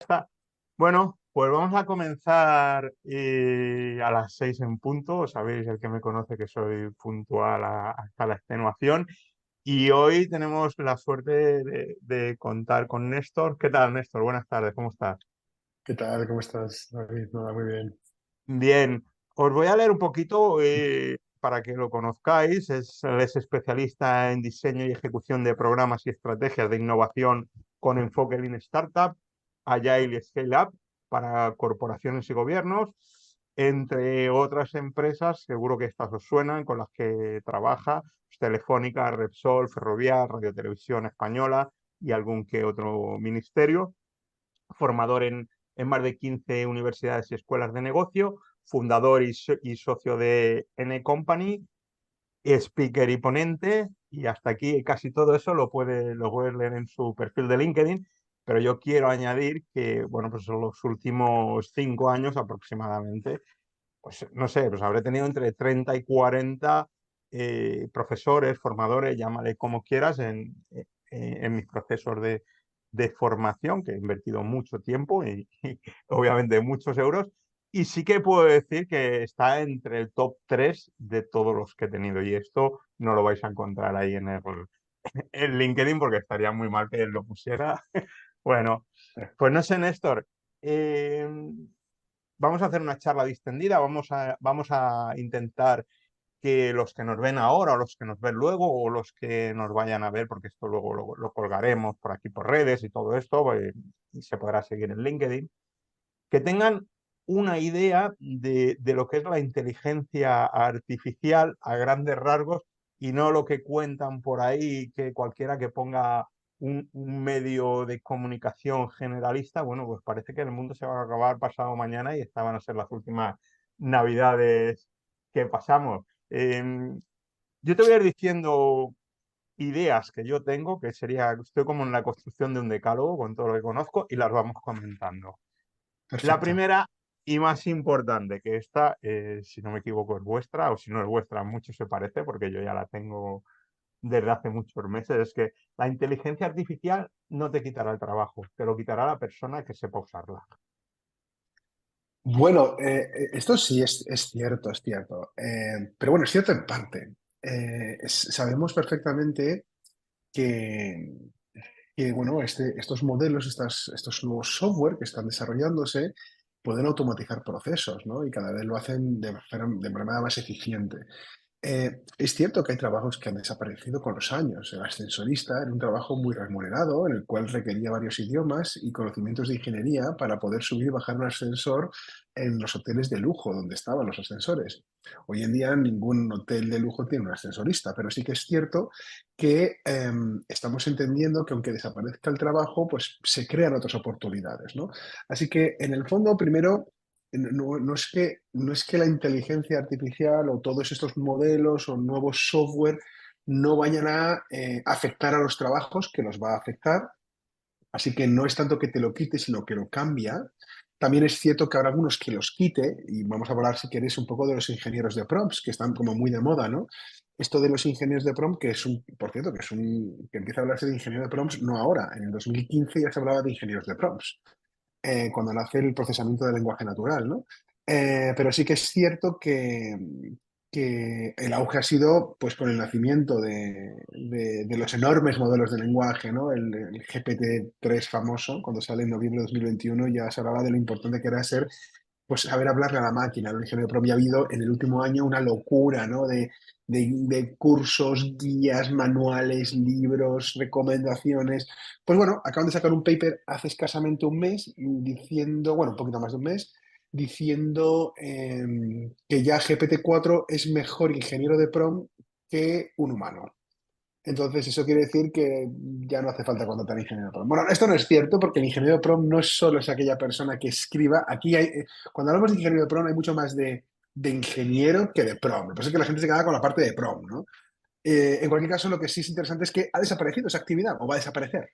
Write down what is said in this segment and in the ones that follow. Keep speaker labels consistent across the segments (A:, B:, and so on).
A: Está. Bueno, pues vamos a comenzar a las 6 en punto. Sabéis, el que me conoce, que soy puntual hasta la extenuación. Y hoy tenemos la suerte de contar con Néstor. ¿Qué tal, Néstor? Buenas tardes, ¿cómo estás?
B: ¿Qué tal? ¿Cómo estás, David? Nada, muy bien.
A: Bien, os voy a leer un poquito para que lo conozcáis. Él es especialista en diseño y ejecución de programas y estrategias de innovación con enfoque en Startup, Agile y Scale Up para corporaciones y gobiernos, entre otras empresas, seguro que estas os suenan, con las que trabaja: Telefónica, Repsol, Ferrovial, Radio Televisión Española y algún que otro ministerio. Formador en más de 15 universidades y escuelas de negocio, fundador y socio de N Company, speaker y ponente, y hasta aquí casi todo eso lo puedes leer en su perfil de LinkedIn. Pero yo quiero añadir que, bueno, pues en los últimos 5 años aproximadamente, pues no sé, pues habré tenido entre 30 y 40 profesores, formadores, llámale como quieras, en mis procesos de formación, que he invertido mucho tiempo y obviamente muchos euros. Y sí que puedo decir que está entre el top 3 de todos los que he tenido. Y esto no lo vais a encontrar ahí en LinkedIn, porque estaría muy mal que él lo pusiera. Bueno, pues no sé, Néstor. eh, Vamos a hacer una charla distendida, vamos a intentar que los que nos ven ahora o los que nos ven luego o los que nos vayan a ver, porque esto luego lo colgaremos por aquí por redes y todo esto, y se podrá seguir en LinkedIn, que tengan una idea de lo que es la inteligencia artificial a grandes rasgos, y no lo que cuentan por ahí, que cualquiera que ponga un medio de comunicación generalista, bueno, pues parece que el mundo se va a acabar pasado mañana y estas van a ser las últimas navidades que pasamos. Yo te voy a ir diciendo ideas que yo tengo, que sería, estoy como en la construcción de un decálogo con todo lo que conozco, y las vamos comentando. La
B: Perfecto.
A: primera y más importante, que esta, si no me equivoco, es vuestra, o si no es vuestra, mucho se parece, porque yo ya la tengo desde hace muchos meses, es que la inteligencia artificial no te quitará el trabajo, te lo quitará la persona que sepa usarla.
B: Bueno, esto sí es cierto, es cierto. Pero bueno, es cierto en parte. Sabemos perfectamente que, bueno, estos modelos, estos nuevos software que están desarrollándose, pueden automatizar procesos, ¿no? Y cada vez lo hacen de manera más eficiente. Es cierto que hay trabajos que han desaparecido con los años. El ascensorista era un trabajo muy remunerado, en el cual requería varios idiomas y conocimientos de ingeniería para poder subir y bajar un ascensor en los hoteles de lujo donde estaban los ascensores. Hoy en día ningún hotel de lujo tiene un ascensorista, pero sí que es cierto que estamos entendiendo que aunque desaparezca el trabajo, pues se crean otras oportunidades, ¿no? Así que en el fondo, primero, no es que la inteligencia artificial o todos estos modelos o nuevos software no vayan a afectar a los trabajos, que los va a afectar. Así que no es tanto que te lo quite, sino que lo cambia. También es cierto que habrá algunos que los quite, y vamos a hablar, si queréis, un poco de los ingenieros de prompts, que están como muy de moda, ¿no? Esto de los ingenieros de prompt, que es por cierto, que empieza a hablarse de ingeniero de prompts no ahora, en el 2015 ya se hablaba de ingenieros de prompts, cuando nace el procesamiento del lenguaje natural, ¿no? Pero sí que es cierto que el auge ha sido pues con el nacimiento de los enormes modelos de lenguaje, ¿no? El GPT-3 famoso, cuando sale en noviembre de 2021, ya se hablaba de lo importante que era ser, pues saber hablarle a la máquina, el ingeniero propio. Ha habido en el último año una locura, ¿no? De cursos, guías, manuales, libros, recomendaciones. Pues bueno, acaban de sacar un paper hace escasamente un mes diciendo, bueno, un poquito más de un mes, diciendo que ya GPT-4 es mejor ingeniero de prompt que un humano. Entonces, eso quiere decir que ya no hace falta contratar ingeniero de prompt. Bueno, esto no es cierto, porque el ingeniero de prompt no es solo es aquella persona que escriba. Aquí hay, cuando hablamos de ingeniero de prompt, hay mucho más de ingeniero que de prompt. Lo que pasa es que la gente se queda con la parte de prompt, ¿no? En cualquier caso, lo que sí es interesante es que ha desaparecido esa actividad o va a desaparecer.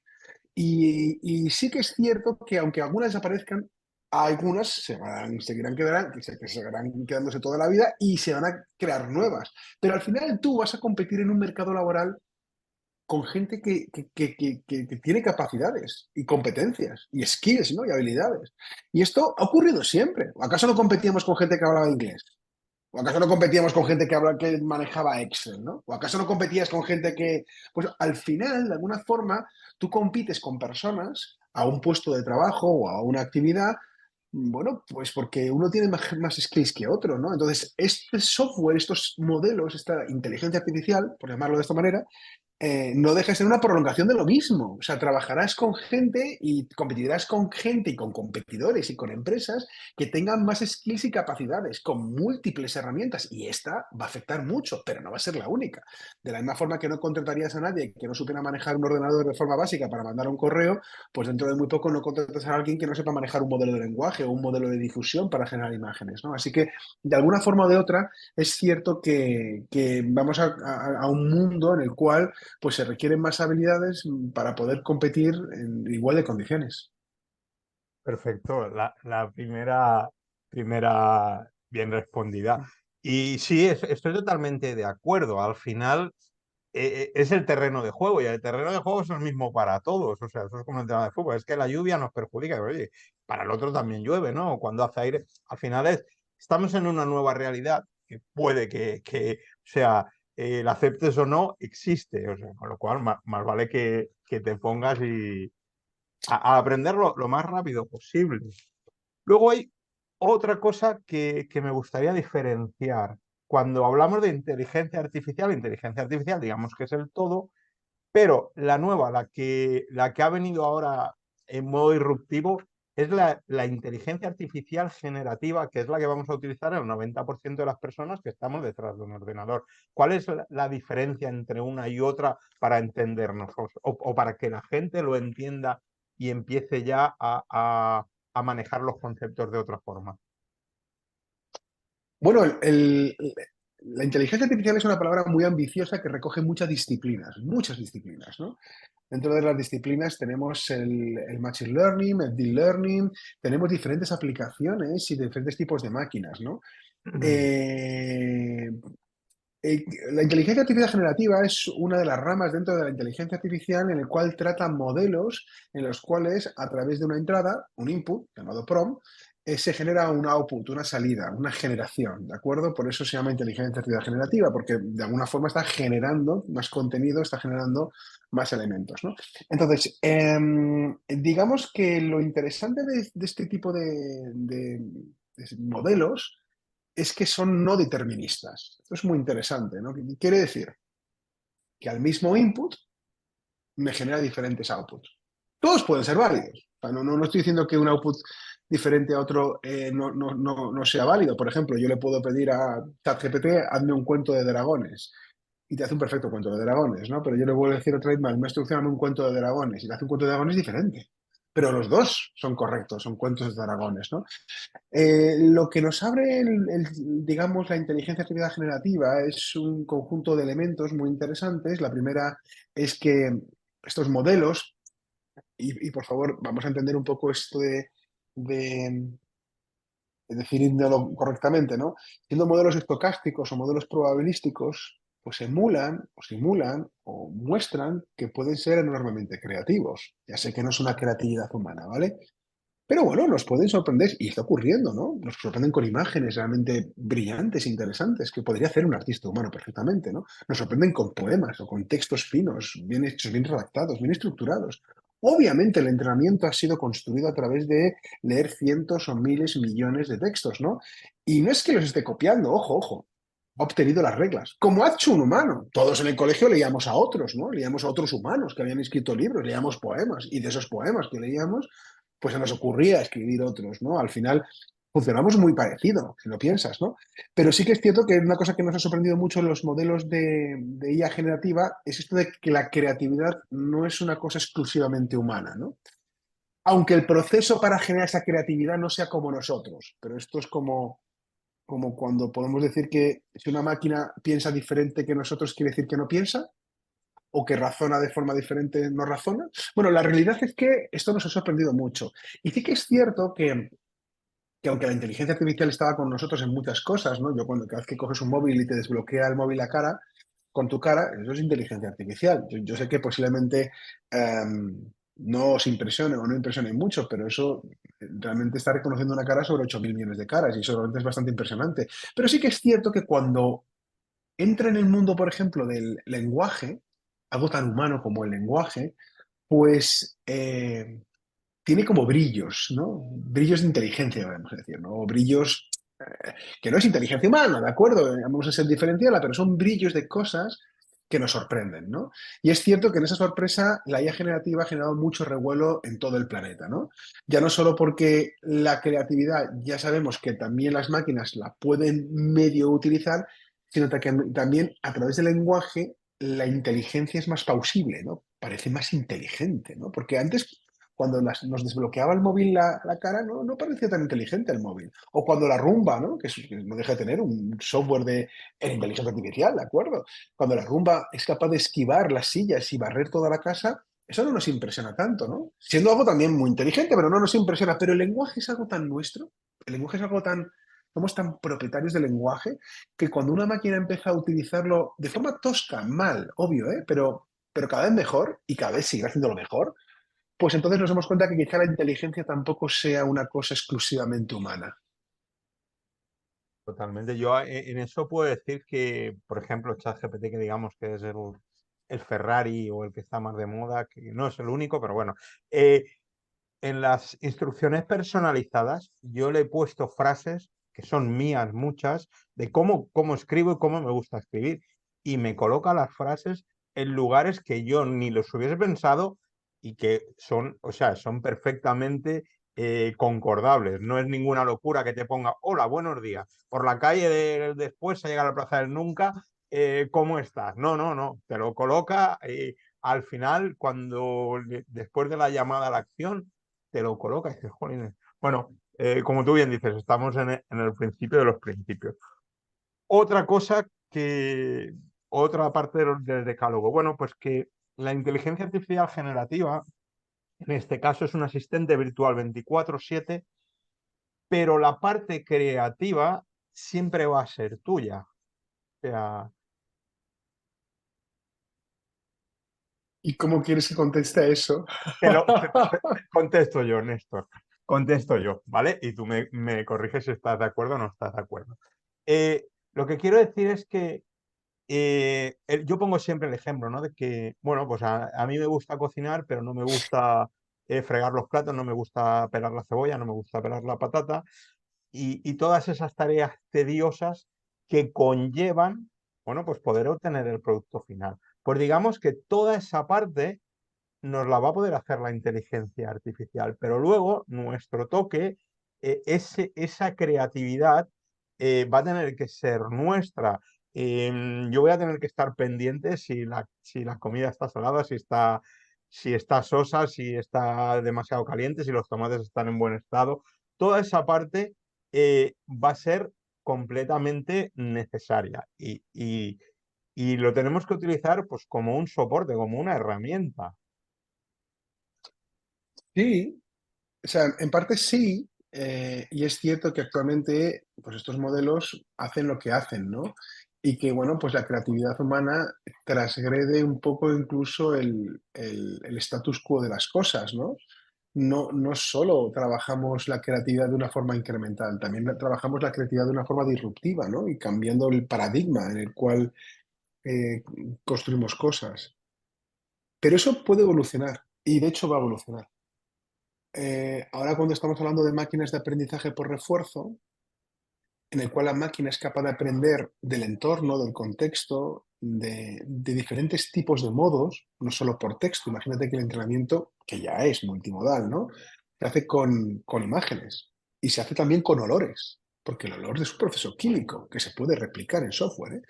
B: Y sí que es cierto que aunque algunas desaparezcan, algunas seguirán quedándose toda la vida y se van a crear nuevas. Pero al final tú vas a competir en un mercado laboral con gente que tiene capacidades y competencias y skills, ¿no? Y habilidades. Y esto ha ocurrido siempre. ¿O acaso no competíamos con gente que hablaba inglés? ¿O acaso no competíamos con gente que manejaba Excel, ¿no? ¿O acaso no competías con gente que... Pues al final, de alguna forma, tú compites con personas a un puesto de trabajo o a una actividad, bueno, pues porque uno tiene más skills que otro, ¿no? Entonces, este software, estos modelos, esta inteligencia artificial, por llamarlo de esta manera, no deja de ser una prolongación de lo mismo. O sea, trabajarás con gente y competirás con gente y con competidores y con empresas que tengan más skills y capacidades, con múltiples herramientas. Y esta va a afectar mucho, pero no va a ser la única. De la misma forma que no contratarías a nadie que no supiera manejar un ordenador de forma básica para mandar un correo, pues dentro de muy poco no contratas a alguien que no sepa manejar un modelo de lenguaje o un modelo de difusión para generar imágenes, ¿no? Así que, de alguna forma o de otra, es cierto que vamos a un mundo en el cual pues se requieren más habilidades para poder competir en igual de condiciones.
A: Perfecto, la primera bien respondida. Y sí, estoy totalmente de acuerdo. Al final es el terreno de juego y el terreno de juego es el mismo para todos. O sea, eso es como el tema de fútbol. Es que la lluvia nos perjudica. Oye, para el otro también llueve, ¿no? Cuando hace aire. Al final estamos en una nueva realidad que puede o sea, la aceptes o no, existe. O sea, con lo cual, más vale que te pongas a aprender lo más rápido posible. Luego hay otra cosa que me gustaría diferenciar. Cuando hablamos de inteligencia artificial digamos que es el todo, pero la nueva, la que ha venido ahora en modo disruptivo, es la inteligencia artificial generativa, que es la que vamos a utilizar el 90% de las personas que estamos detrás de un ordenador. ¿Cuál es la diferencia entre una y otra para entendernos o para que la gente lo entienda y empiece ya a manejar los conceptos de otra forma?
B: Bueno, la inteligencia artificial es una palabra muy ambiciosa que recoge muchas disciplinas, ¿no? Dentro de las disciplinas tenemos el Machine Learning, el Deep Learning, tenemos diferentes aplicaciones y diferentes tipos de máquinas, ¿no? Eh, la inteligencia artificial generativa es una de las ramas dentro de la inteligencia artificial en el cual trata modelos en los cuales a través de una entrada, un input llamado prompt, se genera un output, una salida, una generación, ¿de acuerdo? Por eso se llama inteligencia artificial generativa, porque de alguna forma está generando más contenido, está generando más elementos, ¿no? Entonces, digamos que lo interesante de este tipo de modelos es que son no deterministas. Esto es muy interesante, ¿no? Quiere decir que al mismo input me genera diferentes outputs. Todos pueden ser válidos. O sea, no estoy diciendo que un output diferente a otro no sea válido. Por ejemplo, yo le puedo pedir a ChatGPT, hazme un cuento de dragones. Y te hace un perfecto cuento de dragones, ¿no? Pero yo le vuelvo a decir a Trademark, una instrucción, hazme un cuento de dragones. Y te hace un cuento de dragones diferente. Pero los dos son correctos, son cuentos de dragones, ¿no? Lo que nos abre, digamos, la inteligencia artificial generativa es un conjunto de elementos muy interesantes. La primera es que estos modelos, y por favor, vamos a entender un poco esto de, de definirlo correctamente, ¿no? Siendo modelos estocásticos o modelos probabilísticos, pues emulan o simulan o muestran que pueden ser enormemente creativos. Ya sé que no es una creatividad humana, ¿vale? Pero bueno, nos pueden sorprender, y está ocurriendo, ¿no? Nos sorprenden con imágenes realmente brillantes, interesantes, que podría hacer un artista humano perfectamente, ¿no? Nos sorprenden con poemas o con textos finos, bien hechos, bien redactados, bien estructurados. Obviamente el entrenamiento ha sido construido a través de leer cientos o miles, millones de textos, ¿no? Y no es que los esté copiando, ojo, ojo. Ha obtenido las reglas, como ha hecho un humano. Todos en el colegio leíamos a otros, ¿no? Leíamos a otros humanos que habían escrito libros, leíamos poemas, y de esos poemas que leíamos pues se nos ocurría escribir otros, ¿no? Al final funcionamos muy parecido, si lo piensas, ¿no? Pero sí que es cierto que una cosa que nos ha sorprendido mucho en los modelos de IA generativa es esto de que la creatividad no es una cosa exclusivamente humana, ¿no? Aunque el proceso para generar esa creatividad no sea como nosotros, pero esto es como cuando podemos decir que si una máquina piensa diferente que nosotros, quiere decir que no piensa, o que razona de forma diferente no razona. Bueno, la realidad es que esto nos ha sorprendido mucho. Y sí que es cierto que aunque la inteligencia artificial estaba con nosotros en muchas cosas, ¿no? Yo cada vez que coges un móvil y te desbloquea el móvil a cara, con tu cara, eso es inteligencia artificial. Yo sé que posiblemente no os impresione o no impresione mucho, pero eso realmente está reconociendo una cara sobre 8.000 millones de caras y eso realmente es bastante impresionante. Pero sí que es cierto que cuando entra en el mundo, por ejemplo, del lenguaje, algo tan humano como el lenguaje, pues tiene como brillos, ¿no? Brillos de inteligencia, vamos a decir, ¿no? O brillos que no es inteligencia humana, ¿de acuerdo? Vamos a ser diferenciarla, pero son brillos de cosas que nos sorprenden, ¿no? Y es cierto que en esa sorpresa la IA generativa ha generado mucho revuelo en todo el planeta, ¿no? Ya no solo porque la creatividad ya sabemos que también las máquinas la pueden medio utilizar, sino que también a través del lenguaje la inteligencia es más plausible, ¿no? Parece más inteligente, ¿no? Porque antes, cuando nos desbloqueaba el móvil la cara, no parecía tan inteligente el móvil. O cuando la rumba, ¿no? Que no deja de tener un software en inteligencia artificial, ¿de acuerdo? Cuando la rumba es capaz de esquivar las sillas y barrer toda la casa, eso no nos impresiona tanto, ¿no? Siendo algo también muy inteligente, pero no nos impresiona. Pero el lenguaje es algo tan nuestro, el lenguaje es algo tan... Somos tan propietarios del lenguaje que cuando una máquina empieza a utilizarlo de forma tosca, mal, obvio, ¿eh? Pero cada vez mejor y cada vez sigue haciéndolo mejor, pues entonces nos damos cuenta que quizá la inteligencia tampoco sea una cosa exclusivamente humana.
A: Totalmente. Yo en eso puedo decir que, por ejemplo, ChatGPT, que digamos que es el Ferrari o el que está más de moda, que no es el único, pero bueno, eh, en las instrucciones personalizadas yo le he puesto frases que son mías muchas, de cómo escribo y cómo me gusta escribir. Y me coloca las frases en lugares que yo ni los hubiese pensado y que son, o sea, son perfectamente concordables. No es ninguna locura que te ponga, hola, buenos días, por la calle después a llegar a la Plaza del Nunca, ¿cómo estás? No, no, no, te lo coloca al final, después de la llamada a la acción, te lo coloca y dices, "Jolines". Bueno, como tú bien dices, estamos en el principio de los principios. Otra cosa que, otra parte del decálogo, bueno, pues que la inteligencia artificial generativa, en este caso es un asistente virtual 24/7, pero la parte creativa siempre va a ser tuya. O sea,
B: ¿Y cómo quieres que conteste a eso?
A: te contesto yo, Néstor. Contesto yo, ¿vale? Y tú me corriges si estás de acuerdo o no estás de acuerdo. Lo que quiero decir es que yo pongo siempre el ejemplo, ¿no? De que, bueno, pues a mí me gusta cocinar, pero no me gusta fregar los platos, no me gusta pelar la cebolla, no me gusta pelar la patata y todas esas tareas tediosas que conllevan, bueno, pues poder obtener el producto final. Pues digamos que toda esa parte nos la va a poder hacer la inteligencia artificial, pero luego nuestro toque, esa creatividad va a tener que ser nuestra. Yo voy a tener que estar pendiente si la comida está salada, si está sosa, si está demasiado caliente, si los tomates están en buen estado. Toda esa parte va a ser completamente necesaria y lo tenemos que utilizar pues como un soporte, como una herramienta.
B: Sí, o sea, en parte sí, y es cierto que actualmente pues estos modelos hacen lo que hacen, ¿no? Y que, bueno, pues la creatividad humana transgrede un poco incluso el status quo de las cosas, ¿no? No solo trabajamos la creatividad de una forma incremental, también trabajamos la creatividad de una forma disruptiva, ¿no? Y cambiando el paradigma en el cual eh, construimos cosas. Pero eso puede evolucionar, y de hecho va a evolucionar. Ahora cuando estamos hablando de máquinas de aprendizaje por refuerzo, en el cual la máquina es capaz de aprender del entorno, del contexto, de diferentes tipos de modos, no solo por texto. Imagínate que el entrenamiento, que ya es multimodal, ¿no? Se hace con imágenes y se hace también con olores, porque el olor es un proceso químico que se puede replicar en software, ¿eh?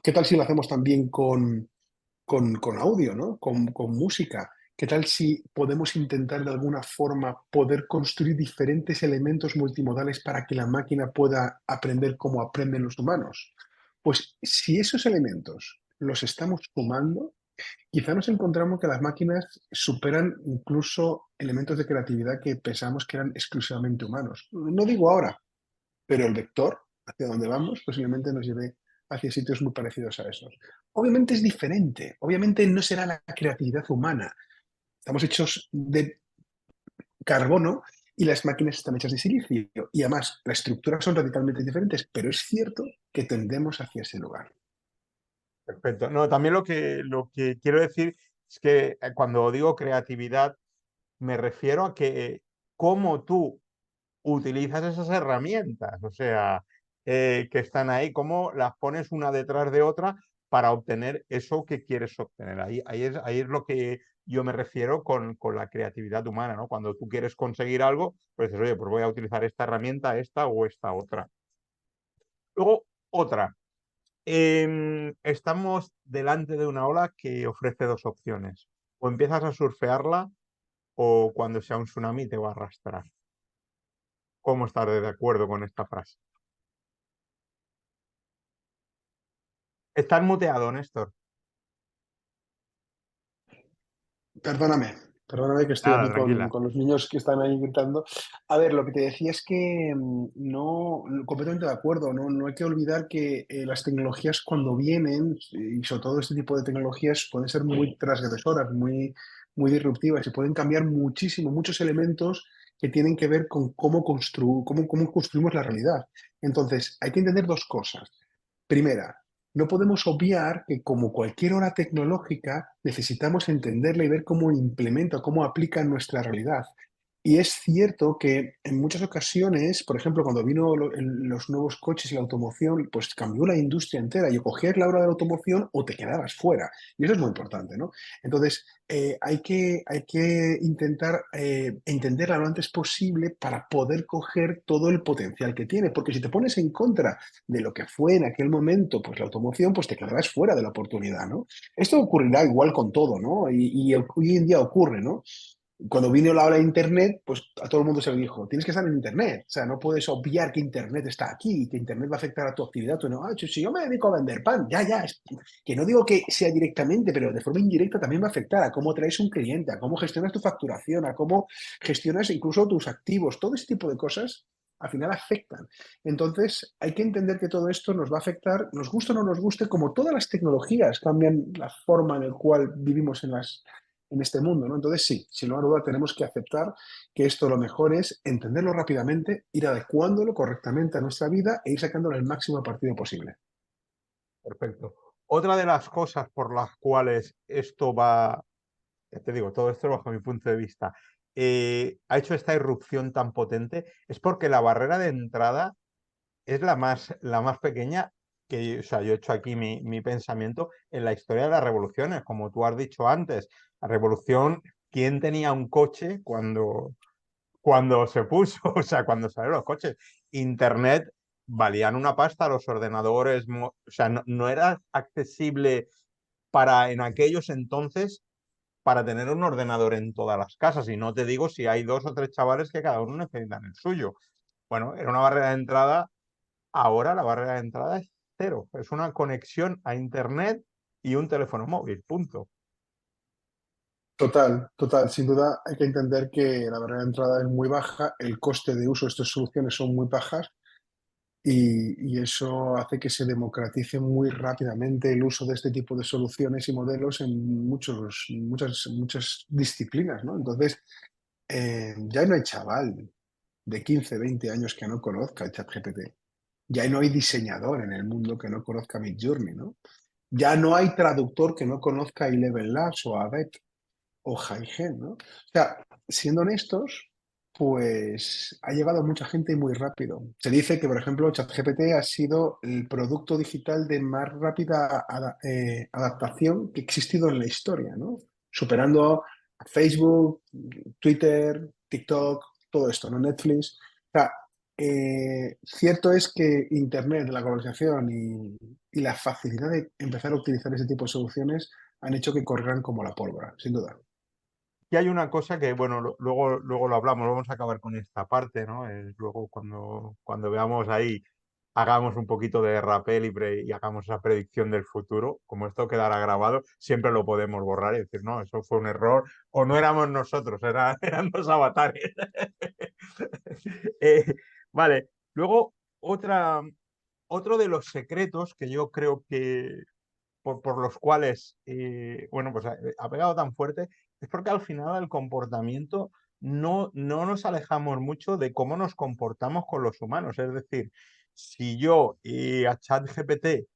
B: ¿Qué tal si lo hacemos también con audio, ¿no? Con música? ¿Qué tal si podemos intentar de alguna forma poder construir diferentes elementos multimodales para que la máquina pueda aprender como aprenden los humanos? Pues si esos elementos los estamos sumando, quizá nos encontramos que las máquinas superan incluso elementos de creatividad que pensábamos que eran exclusivamente humanos. No digo ahora, pero el vector hacia donde vamos posiblemente nos lleve hacia sitios muy parecidos a esos. Obviamente es diferente, obviamente no será la creatividad humana. Estamos hechos de carbono y las máquinas están hechas de silicio. Y además, las estructuras son radicalmente diferentes, pero es cierto que tendemos hacia ese lugar.
A: Perfecto. No, también lo que quiero decir es que cuando digo creatividad, me refiero a que cómo tú utilizas esas herramientas, o sea, que están ahí, cómo las pones una detrás de otra para obtener eso que quieres obtener. Ahí es lo que yo me refiero con la creatividad humana, ¿no? Cuando tú quieres conseguir algo, pues dices, oye, pues voy a utilizar esta herramienta, esta o esta otra. Luego, otra. Estamos delante de una ola que ofrece dos opciones. O empiezas a surfearla o cuando sea un tsunami te va a arrastrar. ¿Cómo estás de acuerdo con esta frase? Estás muteado, Néstor.
B: Perdóname, perdóname que estoy
A: Nada,
B: aquí
A: tranquila.
B: con los niños que están ahí gritando. A ver, lo que te decía es que no, completamente de acuerdo, no, no hay que olvidar que las tecnologías cuando vienen, y sobre todo este tipo de tecnologías, pueden ser muy transgresoras, muy disruptivas y pueden cambiar muchísimo, muchos elementos que tienen que ver con cómo construimos la realidad. Entonces, hay que entender dos cosas. Primera, no podemos obviar que como cualquier hora tecnológica necesitamos entenderla y ver cómo implementa, cómo aplica en nuestra realidad. Y es cierto que en muchas ocasiones, por ejemplo, cuando vino los nuevos coches y la automoción, pues cambió la industria entera y o cogías la hora de la automoción o te quedabas fuera. Y eso es muy importante, ¿no? Entonces, hay que intentar entenderla lo antes posible para poder coger todo el potencial que tiene, porque si te pones en contra de lo que fue en aquel momento, pues la automoción, pues te quedarás fuera de la oportunidad, ¿no? Esto ocurrirá igual con todo, ¿no? Y hoy en día ocurre, ¿no? Cuando vino la ola de Internet, pues a todo el mundo se le dijo, tienes que estar en Internet, o sea, no puedes obviar que Internet está aquí y que Internet va a afectar a tu actividad. Tú no, si yo me dedico a vender pan, ya, que no digo que sea directamente, pero de forma indirecta también va a afectar a cómo traes un cliente, a cómo gestionas tu facturación, a cómo gestionas incluso tus activos, todo ese tipo de cosas al final afectan. Entonces, hay que entender que todo esto nos va a afectar, nos guste o no nos guste, como todas las tecnologías cambian la forma en la cual vivimos en este mundo, ¿no? Entonces, sí, sin lugar a duda tenemos que aceptar que esto lo mejor es entenderlo rápidamente, ir adecuándolo correctamente a nuestra vida e ir sacándole el máximo partido posible.
A: Perfecto. Otra de las cosas por las cuales esto va, ya te digo, todo esto bajo mi punto de vista, ha hecho esta irrupción tan potente, es porque la barrera de entrada es la más pequeña que, o sea, yo he hecho aquí mi pensamiento en la historia de las revoluciones, como tú has dicho antes. La revolución, ¿quién tenía un coche cuando se puso? O sea, cuando salieron los coches. Internet valían una pasta, los ordenadores, o sea, no era accesible para en aquellos entonces para tener un ordenador en todas las casas. Y no te digo si hay dos o tres chavales que cada uno necesitan el suyo. Bueno, era una barrera de entrada. Ahora la barrera de entrada es cero. Es una conexión a Internet y un teléfono móvil, punto.
B: Total, total. Sin duda hay que entender que la barrera de entrada es muy baja, el coste de uso de estas soluciones son muy bajas y eso hace que se democratice muy rápidamente el uso de este tipo de soluciones y modelos en muchas disciplinas, ¿no? Entonces, ya no hay chaval de 15, 20 años que no conozca el ChatGPT. Ya no hay diseñador en el mundo que no conozca Midjourney, ¿no? Ya no hay traductor que no conozca Eleven Labs o Adobe o Haigen, ¿no? O sea, siendo honestos, pues ha llegado a mucha gente muy rápido. Se dice que, por ejemplo, ChatGPT ha sido el producto digital de más rápida adaptación que ha existido en la historia, ¿no? Superando a Facebook, Twitter, TikTok, todo esto, ¿no? Netflix. O sea, cierto es que Internet, la globalización y la facilidad de empezar a utilizar ese tipo de soluciones han hecho que corran como la pólvora, sin duda.
A: Y hay una cosa que, bueno, luego lo hablamos, vamos a acabar con esta parte, ¿no? Luego cuando veamos ahí, hagamos un poquito de rappel y hagamos esa predicción del futuro, como esto quedará grabado, siempre lo podemos borrar y decir, no, eso fue un error, o no éramos nosotros, eran los avatares. Eh, vale, luego otra. otro de los secretos que yo creo que por los cuales, bueno, pues ha pegado tan fuerte, es porque al final el comportamiento no nos alejamos mucho de cómo nos comportamos con los humanos. Es decir, si yo a ChatGPT,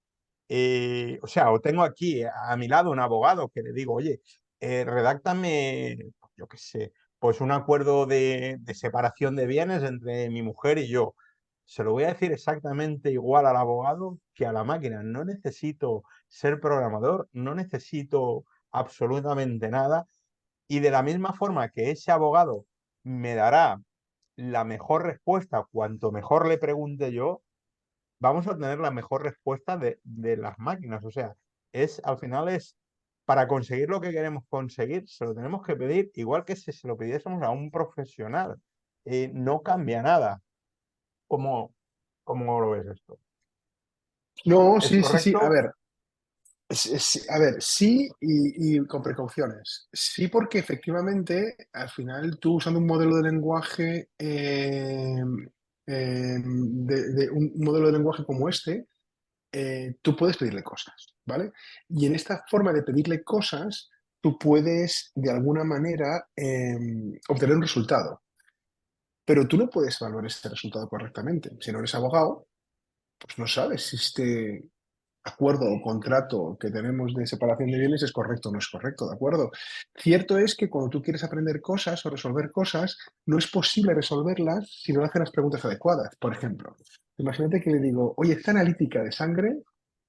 A: o sea, o tengo aquí a mi lado un abogado que le digo, oye, redáctame, yo qué sé, pues un acuerdo de separación de bienes entre mi mujer y yo. Se lo voy a decir exactamente igual al abogado que a la máquina. No necesito ser programador, no necesito absolutamente nada. Y de la misma forma que ese abogado me dará la mejor respuesta cuanto mejor le pregunte yo, vamos a tener la mejor respuesta de las máquinas. O sea, al final es para conseguir lo que queremos conseguir, se lo tenemos que pedir igual que si se lo pidiésemos a un profesional. No cambia nada. ¿Cómo, cómo lo ves esto?
B: No,
A: ¿Es
B: sí, sí, sí. A
A: correcto?
B: ver, a ver, sí y con precauciones. Sí, porque efectivamente, al final, tú usando un modelo de lenguaje, de un modelo de lenguaje como este, tú puedes pedirle cosas, ¿vale? Y en esta forma de pedirle cosas, tú puedes, de alguna manera, obtener un resultado. Pero tú no puedes evaluar ese resultado correctamente. Si no eres abogado, pues no sabes si este acuerdo o contrato que tenemos de separación de bienes es correcto o no es correcto, ¿de acuerdo? Cierto es que cuando tú quieres aprender cosas o resolver cosas, no es posible resolverlas si no le hacen las preguntas adecuadas. Por ejemplo, imagínate que le digo, oye, esta analítica de sangre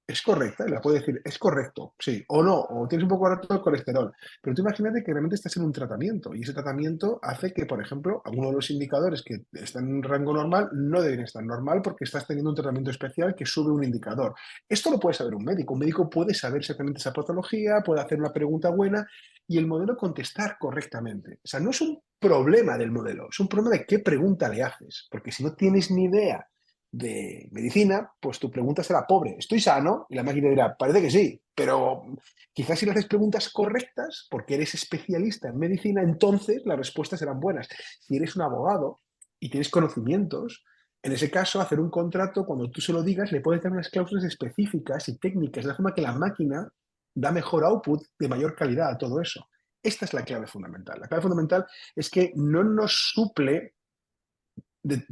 B: es correcta, y la puedo decir, es correcto, sí, o no, o tienes un poco alto de colesterol. Pero tú imagínate que realmente estás en un tratamiento y ese tratamiento hace que, por ejemplo, alguno de los indicadores que están en un rango normal no deben estar normal porque estás teniendo un tratamiento especial que sube un indicador. Esto lo puede saber un médico. Un médico puede saber exactamente esa patología, puede hacer una pregunta buena y el modelo contestar correctamente. O sea, no es un problema del modelo, es un problema de qué pregunta le haces. Porque si no tienes ni idea de medicina, pues tu pregunta será pobre. ¿Estoy sano? Y la máquina dirá, parece que sí, pero quizás si le haces preguntas correctas, porque eres especialista en medicina, entonces las respuestas serán buenas. Si eres un abogado y tienes conocimientos, en ese caso, hacer un contrato, cuando tú se lo digas, le puedes dar unas cláusulas específicas y técnicas, de la forma que la máquina da mejor output, de mayor calidad a todo eso. Esta es la clave fundamental. La clave fundamental es que no nos suple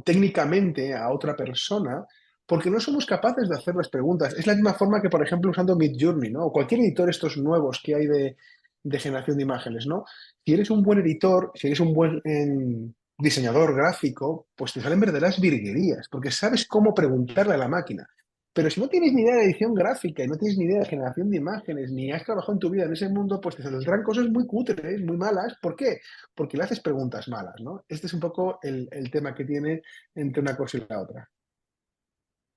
B: técnicamente a otra persona porque no somos capaces de hacer las preguntas. Es la misma forma que, por ejemplo, usando Midjourney, ¿no? O cualquier editor estos nuevos que hay de generación de imágenes, ¿no? Si eres un buen editor, si eres un buen diseñador gráfico, pues te salen verdaderas virguerías, porque sabes cómo preguntarle a la máquina. Pero si no tienes ni idea de edición gráfica y no tienes ni idea de generación de imágenes, ni has trabajado en tu vida en ese mundo, pues te saldrán cosas muy cutres, muy malas. ¿Por qué? Porque le haces preguntas malas, ¿no? Este es un poco el tema que tiene entre una cosa y la otra.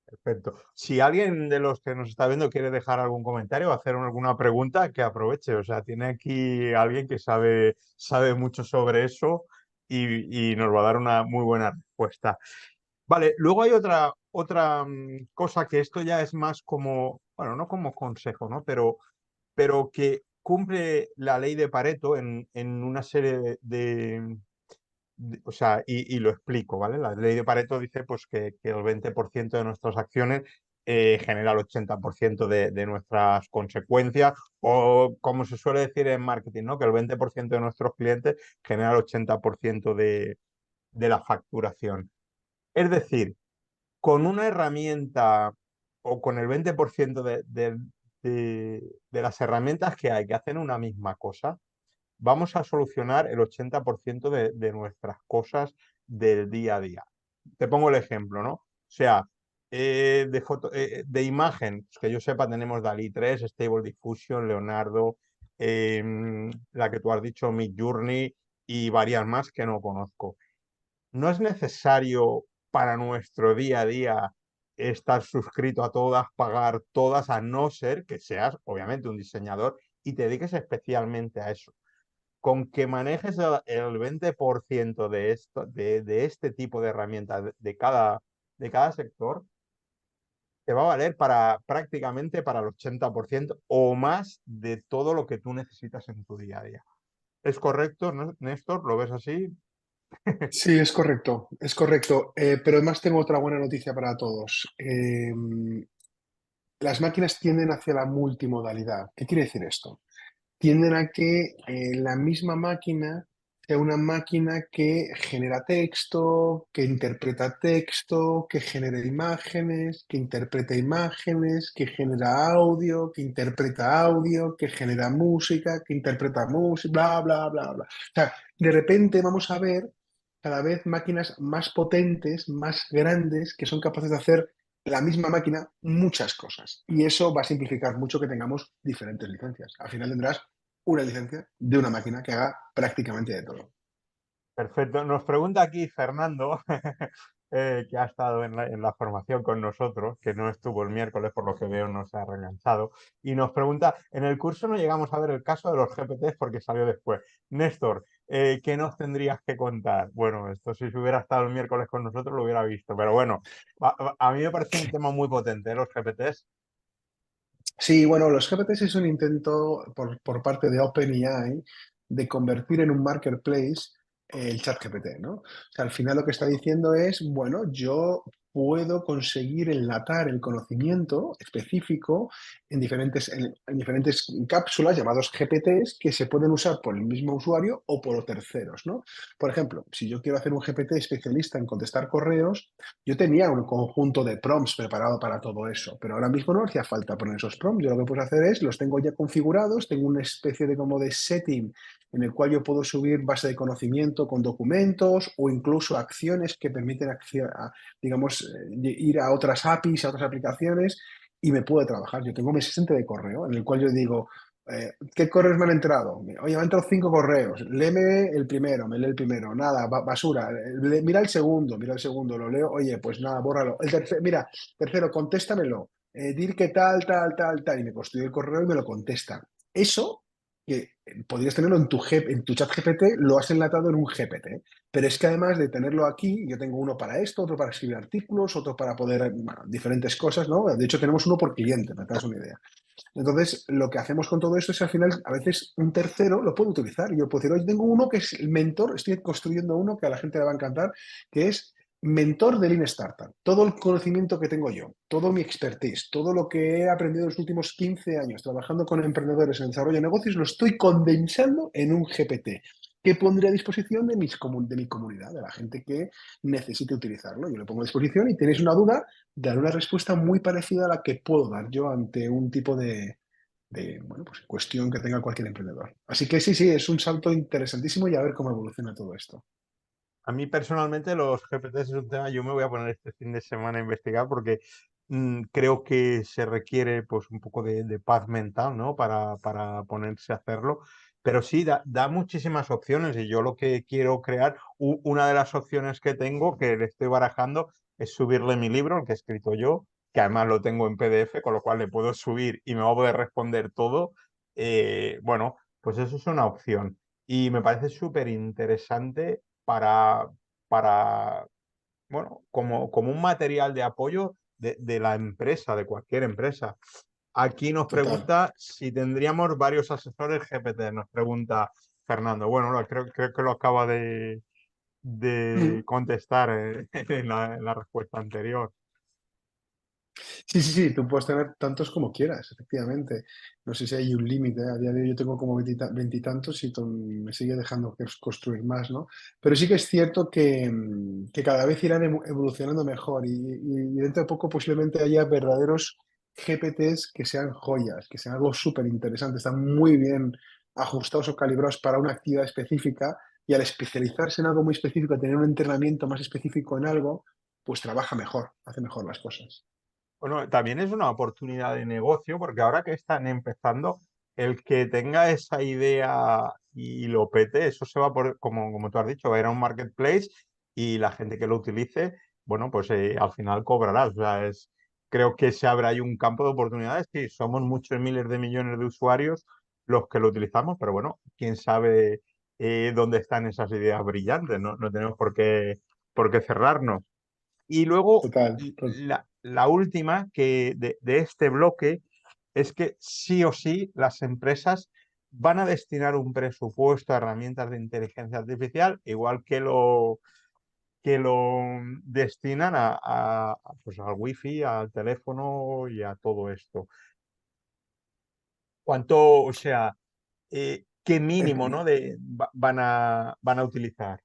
A: Perfecto. Si alguien de los que nos está viendo quiere dejar algún comentario o hacer alguna pregunta, que aproveche. O sea, tiene aquí alguien que sabe mucho sobre eso y nos va a dar una muy buena respuesta. Vale, luego hay otra cosa que esto ya es más como, bueno, no como consejo, ¿no? Pero que cumple la ley de Pareto en una serie o sea, y lo explico, ¿vale? La ley de Pareto dice pues que el 20% de nuestras acciones genera el 80% de nuestras consecuencias, o como se suele decir en marketing, ¿no? Que el 20% de nuestros clientes genera el 80% de la facturación. Es decir, con una herramienta o con el 20% de las herramientas que hay que hacen una misma cosa, vamos a solucionar el 80% de nuestras cosas del día a día. Te pongo el ejemplo, ¿no? O sea, de imagen, pues que yo sepa, tenemos DALI 3, Stable Diffusion, Leonardo, la que tú has dicho, Midjourney y varias más que no conozco. No es necesario para nuestro día a día estar suscrito a todas, pagar todas, a no ser que seas, obviamente, un diseñador y te dediques especialmente a eso. Con que manejes el 20% de este tipo de herramientas de cada sector, te va a valer para prácticamente para el 80% o más de todo lo que tú necesitas en tu día a día. ¿Es correcto, Néstor? ¿Lo ves así?
B: Sí, es correcto, es correcto. Pero además tengo otra buena noticia para todos. Las máquinas tienden hacia la multimodalidad. ¿Qué quiere decir esto? Tienden a que la misma máquina sea una máquina que genera texto, que interpreta texto, que genera imágenes, que interpreta imágenes, que genera audio, que interpreta audio, que genera música, que interpreta música, bla, bla, bla, bla. O sea, de repente vamos a ver cada vez máquinas más potentes, más grandes, que son capaces de hacer la misma máquina muchas cosas. Y eso va a simplificar mucho que tengamos diferentes licencias. Al final tendrás una licencia de una máquina que haga prácticamente de todo.
A: Perfecto. Nos pregunta aquí Fernando, que ha estado en la formación con nosotros, que no estuvo el miércoles, por lo que veo no se ha reenganchado, y nos pregunta, en el curso no llegamos a ver el caso de los GPTs porque salió después. Néstor, ¿qué nos tendrías que contar? Bueno, esto si hubiera estado el miércoles con nosotros lo hubiera visto, pero bueno, a mí me parece un tema muy potente, ¿eh? Los GPTs.
B: Sí, bueno, los GPTs es un intento por parte de OpenAI de convertir en un marketplace el chat GPT, ¿no? O sea, al final lo que está diciendo es, bueno, yo puedo conseguir enlatar el conocimiento específico en diferentes cápsulas llamados GPTs que se pueden usar por el mismo usuario o por terceros, ¿no? Por ejemplo, si yo quiero hacer un GPT especialista en contestar correos, yo tenía un conjunto de prompts preparado para todo eso, pero ahora mismo no hacía falta poner esos prompts. Yo lo que puedo hacer es, los tengo ya configurados, tengo una especie de como de setting en el cual yo puedo subir base de conocimiento con documentos o incluso acciones que permiten, digamos, ir a otras APIs, a otras aplicaciones y me puede trabajar. Yo tengo mi asistente de correo en el cual yo digo, ¿qué correos me han entrado? Oye, me han entrado 5 correos. Léeme el primero, me lee el primero. Nada, basura. Mira el segundo, lo leo. Oye, pues nada, bórralo. El tercero, mira, tercero, contéstamelo. Dir que tal, tal, tal, tal. Y me construye el correo y me lo contesta. Eso que podrías tenerlo en tu chat GPT, lo has enlatado en un GPT. Pero es que además de tenerlo aquí, yo tengo uno para esto, otro para escribir artículos, otro para poder, bueno, diferentes cosas, ¿no? De hecho, tenemos uno por cliente, para que te das una idea. Entonces, lo que hacemos con todo esto es al final, a veces un tercero lo puede utilizar. Yo puedo decir, hoy tengo uno que es el mentor, estoy construyendo uno que a la gente le va a encantar, que es mentor de Lean Startup. Todo el conocimiento que tengo yo, todo mi expertise, todo lo que he aprendido en los últimos 15 años trabajando con emprendedores en desarrollo de negocios, lo estoy condensando en un GPT que pondré a disposición de mi comunidad, de la gente que necesite utilizarlo. Yo lo pongo a disposición y tenéis una duda, dar una respuesta muy parecida a la que puedo dar yo ante un tipo de, bueno, pues, cuestión que tenga cualquier emprendedor. Así que sí, sí, es un salto interesantísimo y a ver cómo evoluciona todo esto.
A: A mí personalmente los GPTs es un tema, yo me voy a poner este fin de semana a investigar porque creo que se requiere pues un poco de paz mental, ¿no? Para ponerse a hacerlo. Pero sí, da muchísimas opciones y yo lo que quiero crear, una de las opciones que tengo, que le estoy barajando, es subirle mi libro, el que he escrito yo, que además lo tengo en PDF, con lo cual le puedo subir y me va a poder responder todo. Bueno, pues eso es una opción. Y me parece súper interesante para, para, bueno, como un material de apoyo de la empresa, de cualquier empresa. Aquí nos
B: Total.
A: pregunta si tendríamos varios asesores GPT, nos pregunta Fernando. Bueno, creo que lo acaba de
B: Mm.
A: contestar en la respuesta anterior.
B: Sí, sí, sí, tú puedes tener tantos como quieras, efectivamente. No sé si hay un límite. A día de hoy yo tengo como veintitantos y me sigue dejando que construir más, ¿no? Pero sí que es cierto que cada vez irán evolucionando mejor y dentro de poco posiblemente haya verdaderos GPTs que sean joyas, que sean algo súper interesante, están muy bien ajustados o calibrados para una actividad específica y al especializarse en algo muy específico, tener un entrenamiento más específico en algo, pues trabaja mejor, hace mejor las cosas.
A: Bueno, también es una oportunidad de negocio porque ahora que están empezando, el que tenga esa idea y lo pete, eso se va por, como tú has dicho, va a ir a un marketplace y la gente que lo utilice, bueno, pues al final cobrará. O sea, creo que se abre ahí un campo de oportunidades. Sí, somos muchos miles de millones de usuarios los que lo utilizamos, pero bueno, quién sabe dónde están esas ideas brillantes, ¿no? No tenemos por qué cerrarnos. Y luego
B: Total.
A: la última que de este bloque es que sí o sí las empresas van a destinar un presupuesto a herramientas de inteligencia artificial, igual que lo destinan pues al wifi, al teléfono y a todo esto. ¿Cuánto, o sea, qué mínimo, ¿no? Van a utilizar?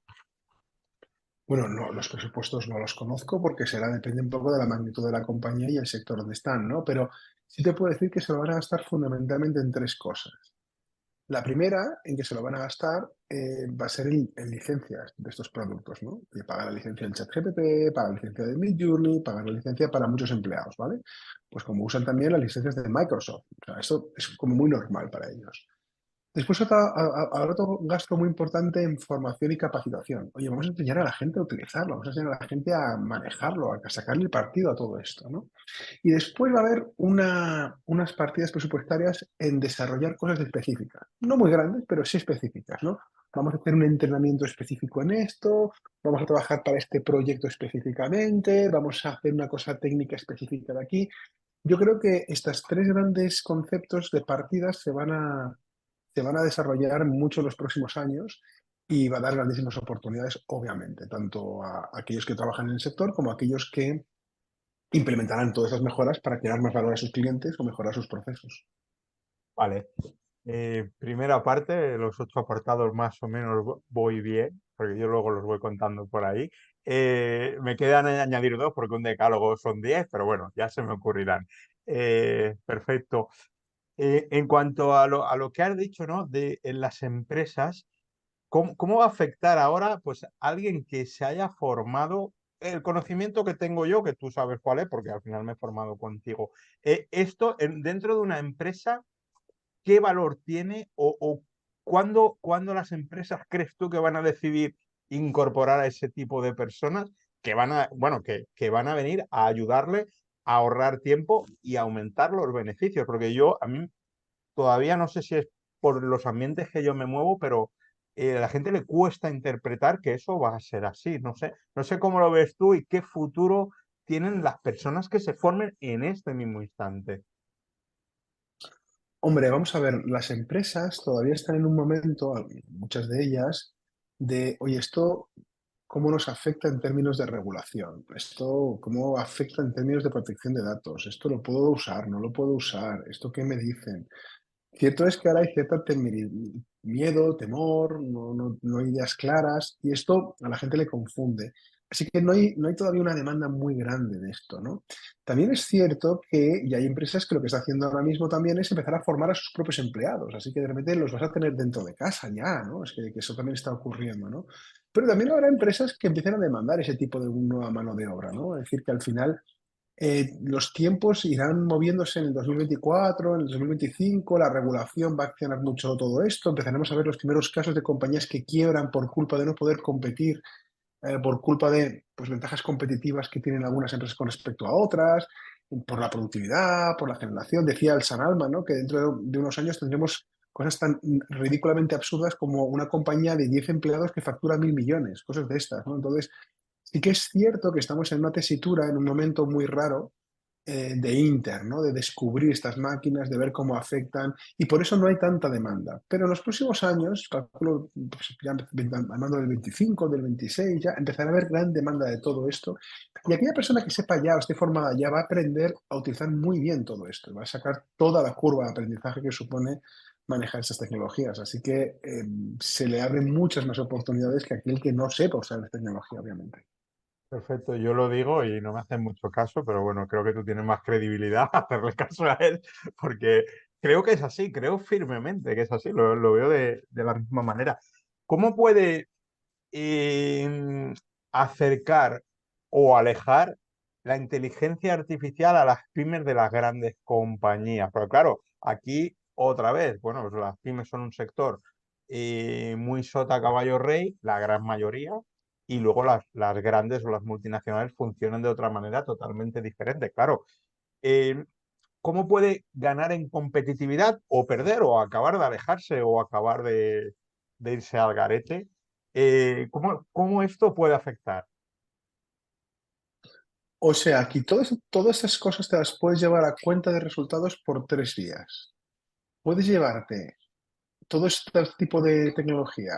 B: Bueno, no, los presupuestos no los conozco porque depende un poco de la magnitud de la compañía y el sector donde están, ¿no? Pero sí te puedo decir que se lo van a gastar fundamentalmente en tres cosas. La primera en que se lo van a gastar va a ser en licencias de estos productos, ¿no? Y pagar la licencia del ChatGPT, pagar la licencia de Midjourney, pagar la licencia para muchos empleados, ¿vale? Pues como usan también las licencias de Microsoft. O sea, eso es como muy normal para ellos. Después habrá otro gasto muy importante en formación y capacitación. Oye, vamos a enseñar a la gente a utilizarlo, vamos a enseñar a la gente a manejarlo, a sacarle el partido a todo esto, ¿no? Y después va a haber unas partidas presupuestarias en desarrollar cosas específicas. No muy grandes, pero sí específicas, ¿no? Vamos a hacer un entrenamiento específico en esto, vamos a trabajar para este proyecto específicamente, vamos a hacer una cosa técnica específica de aquí. Yo creo que estos tres grandes conceptos de partidas se van a desarrollar mucho en los próximos años y va a dar grandísimas oportunidades, obviamente, tanto a aquellos que trabajan en el sector como a aquellos que implementarán todas esas mejoras para crear más valor a sus clientes o mejorar sus procesos.
A: Vale. Primera parte, los 8 apartados más o menos voy bien, porque yo luego los voy contando por ahí. Me quedan añadir dos porque un decálogo son 10, pero bueno, ya se me ocurrirán. Perfecto. En cuanto a lo que has dicho, ¿no? En las empresas, ¿cómo va a afectar ahora, pues, a alguien que se haya formado, el conocimiento que tengo yo, que tú sabes cuál es, porque al final me he formado contigo? Esto dentro de una empresa, ¿qué valor tiene o cuándo las empresas crees tú que van a decidir incorporar a ese tipo de personas que bueno, que van a venir a ayudarle a ahorrar tiempo y aumentar los beneficios? Porque a mí todavía no sé si es por los ambientes que yo me muevo, pero a la gente le cuesta interpretar que eso va a ser así. No sé cómo lo ves tú y qué futuro tienen las personas que se formen en este mismo instante.
B: Hombre, vamos a ver, las empresas todavía están en un momento, muchas de ellas, de, oye, esto, ¿cómo nos afecta en términos de regulación? Esto, ¿cómo afecta en términos de protección de datos? ¿Esto lo puedo usar? ¿No lo puedo usar? ¿Esto qué me dicen? Cierto es que ahora hay cierto miedo, temor, no hay ideas claras y esto a la gente le confunde. Así que no hay todavía una demanda muy grande de esto, ¿no? También es cierto que ya hay empresas que lo que está haciendo ahora mismo también es empezar a formar a sus propios empleados, así que de repente los vas a tener dentro de casa ya, ¿no? Es que eso también está ocurriendo, ¿no? Pero también habrá empresas que empiecen a demandar ese tipo de nueva mano de obra, ¿no? Es decir, que al final los tiempos irán moviéndose en el 2024, en el 2025, la regulación va a accionar mucho todo esto, empezaremos a ver los primeros casos de compañías que quiebran por culpa de no poder competir, por culpa de pues, ventajas competitivas que tienen algunas empresas con respecto a otras, por la productividad, por la generación. Decía el San Alman, ¿no? Que dentro de unos años tendremos cosas tan ridículamente absurdas como una compañía de 10 empleados que factura 1.000 millones, cosas de estas, ¿no? Entonces, sí que es cierto que estamos en una tesitura, en un momento muy raro de ¿no? De descubrir estas máquinas, de ver cómo afectan, y por eso no hay tanta demanda. Pero en los próximos años, calculo, pues, ya hablando del 25, del 26, ya empezará a haber gran demanda de todo esto, y aquella persona que sepa ya o esté formada ya va a aprender a utilizar muy bien todo esto, va a sacar toda la curva de aprendizaje que supone manejar estas tecnologías. Así que se le abren muchas más oportunidades que aquel que no sepa usar la tecnología, obviamente.
A: Perfecto, yo lo digo y no me hacen mucho caso, pero bueno, creo que tú tienes más credibilidad a hacerle caso a él, porque creo que es así, creo firmemente que es así, lo veo de la misma manera. ¿Cómo puede eh, acercar o alejar la inteligencia artificial a las pymes de las grandes compañías? Pero claro, aquí otra vez, bueno, pues las pymes son un sector muy sota caballo rey, la gran mayoría, y luego las grandes o las multinacionales funcionan de otra manera totalmente diferente. Claro, eh, ¿cómo puede ganar en competitividad o perder o acabar de alejarse o acabar de irse al garete? ¿Cómo esto puede afectar?
B: O sea, aquí todas esas cosas te las puedes llevar a cuenta de resultados por 3 días. Puedes llevarte todo este tipo de tecnología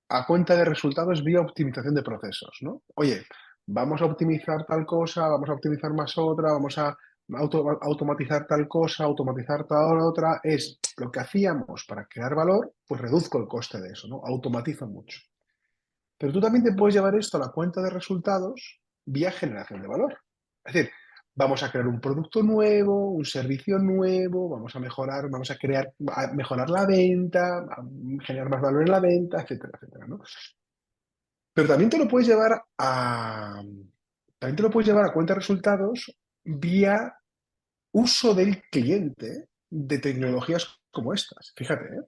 B: a cuenta de resultados vía optimización de procesos, ¿no? Oye, vamos a optimizar tal cosa, vamos a optimizar más otra, vamos a automatizar tal cosa, automatizar tal otra. Es lo que hacíamos para crear valor, pues reduzco el coste de eso, ¿no? Automatizo mucho. Pero tú también te puedes llevar esto a la cuenta de resultados vía generación de valor. Es decir, vamos a crear un producto nuevo, un servicio nuevo, vamos a mejorar, vamos a crear, a mejorar la venta, a generar más valor en la venta, etcétera, etcétera, ¿no? Pero también te lo puedes llevar a cuenta de resultados vía uso del cliente de tecnologías como estas. Fíjate, ¿eh?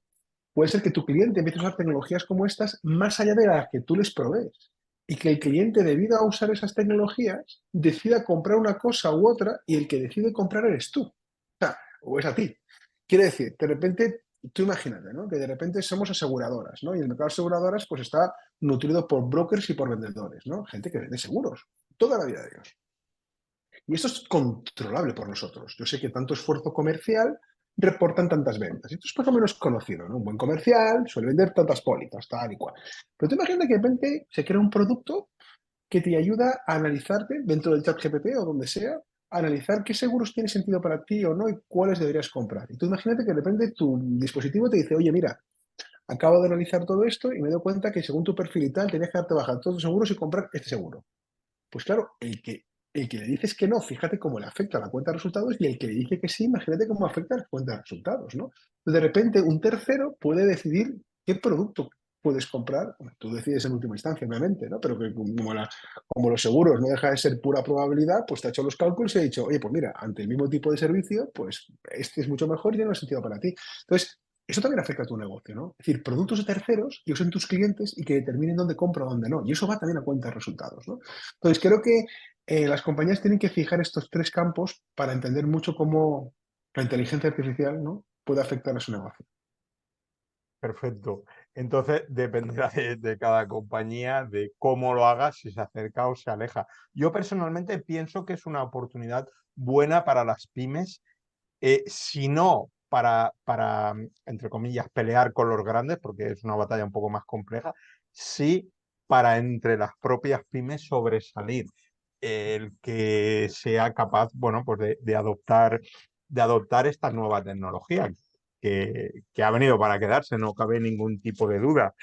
B: Puede ser que tu cliente empiece a usar tecnologías como estas más allá de las que tú les provees. Y que el cliente, debido a usar esas tecnologías, decida comprar una cosa u otra y el que decide comprar eres tú. O es a ti. Quiere decir, de repente, tú imagínate, ¿no? Que de repente somos aseguradoras, ¿no? Y el mercado de aseguradoras pues está nutrido por brokers y por vendedores, ¿no? Gente que vende seguros, toda la vida de ellos. Y eso es controlable por nosotros. Yo sé que tanto esfuerzo comercial reportan tantas ventas. Esto es más o menos conocido, ¿no? Un buen comercial suele vender tantas pólizas, tal y cual. Pero tú imagínate que de repente se crea un producto que te ayuda a analizarte dentro del chat GPT o donde sea, a analizar qué seguros tiene sentido para ti o no y cuáles deberías comprar. Y tú imagínate que de repente tu dispositivo te dice, oye, mira, acabo de analizar todo esto y me doy cuenta que según tu perfil y tal, tenías que darte baja todos los seguros y comprar este seguro. Pues claro, el que le dices que no, fíjate cómo le afecta a la cuenta de resultados y el que le dice que sí, imagínate cómo afecta a la cuenta de resultados, ¿no? De repente, un tercero puede decidir qué producto puedes comprar. Bueno, tú decides en última instancia, obviamente, ¿no? Pero que como los seguros no deja de ser pura probabilidad, pues te ha hecho los cálculos y ha dicho, oye, pues mira, ante el mismo tipo de servicio, pues este es mucho mejor y tiene más sentido para ti. Entonces, eso también afecta a tu negocio, ¿no? Es decir, productos de terceros que usen tus clientes y que determinen dónde compra o dónde no. Y eso va también a cuenta de resultados, ¿no? Entonces, creo que las compañías tienen que fijar estos tres campos para entender mucho cómo la inteligencia artificial, ¿no? puede afectar a su negocio.
A: Perfecto. Entonces, dependerá de cada compañía, de cómo lo haga, si se acerca o se aleja. Yo personalmente pienso que es una oportunidad buena para las pymes, si no entre comillas, pelear con los grandes, porque es una batalla un poco más compleja, sí para entre las propias pymes sobresalir. El que sea capaz, bueno, pues de adoptar esta nueva tecnología que ha venido para quedarse, no cabe ningún tipo de duda.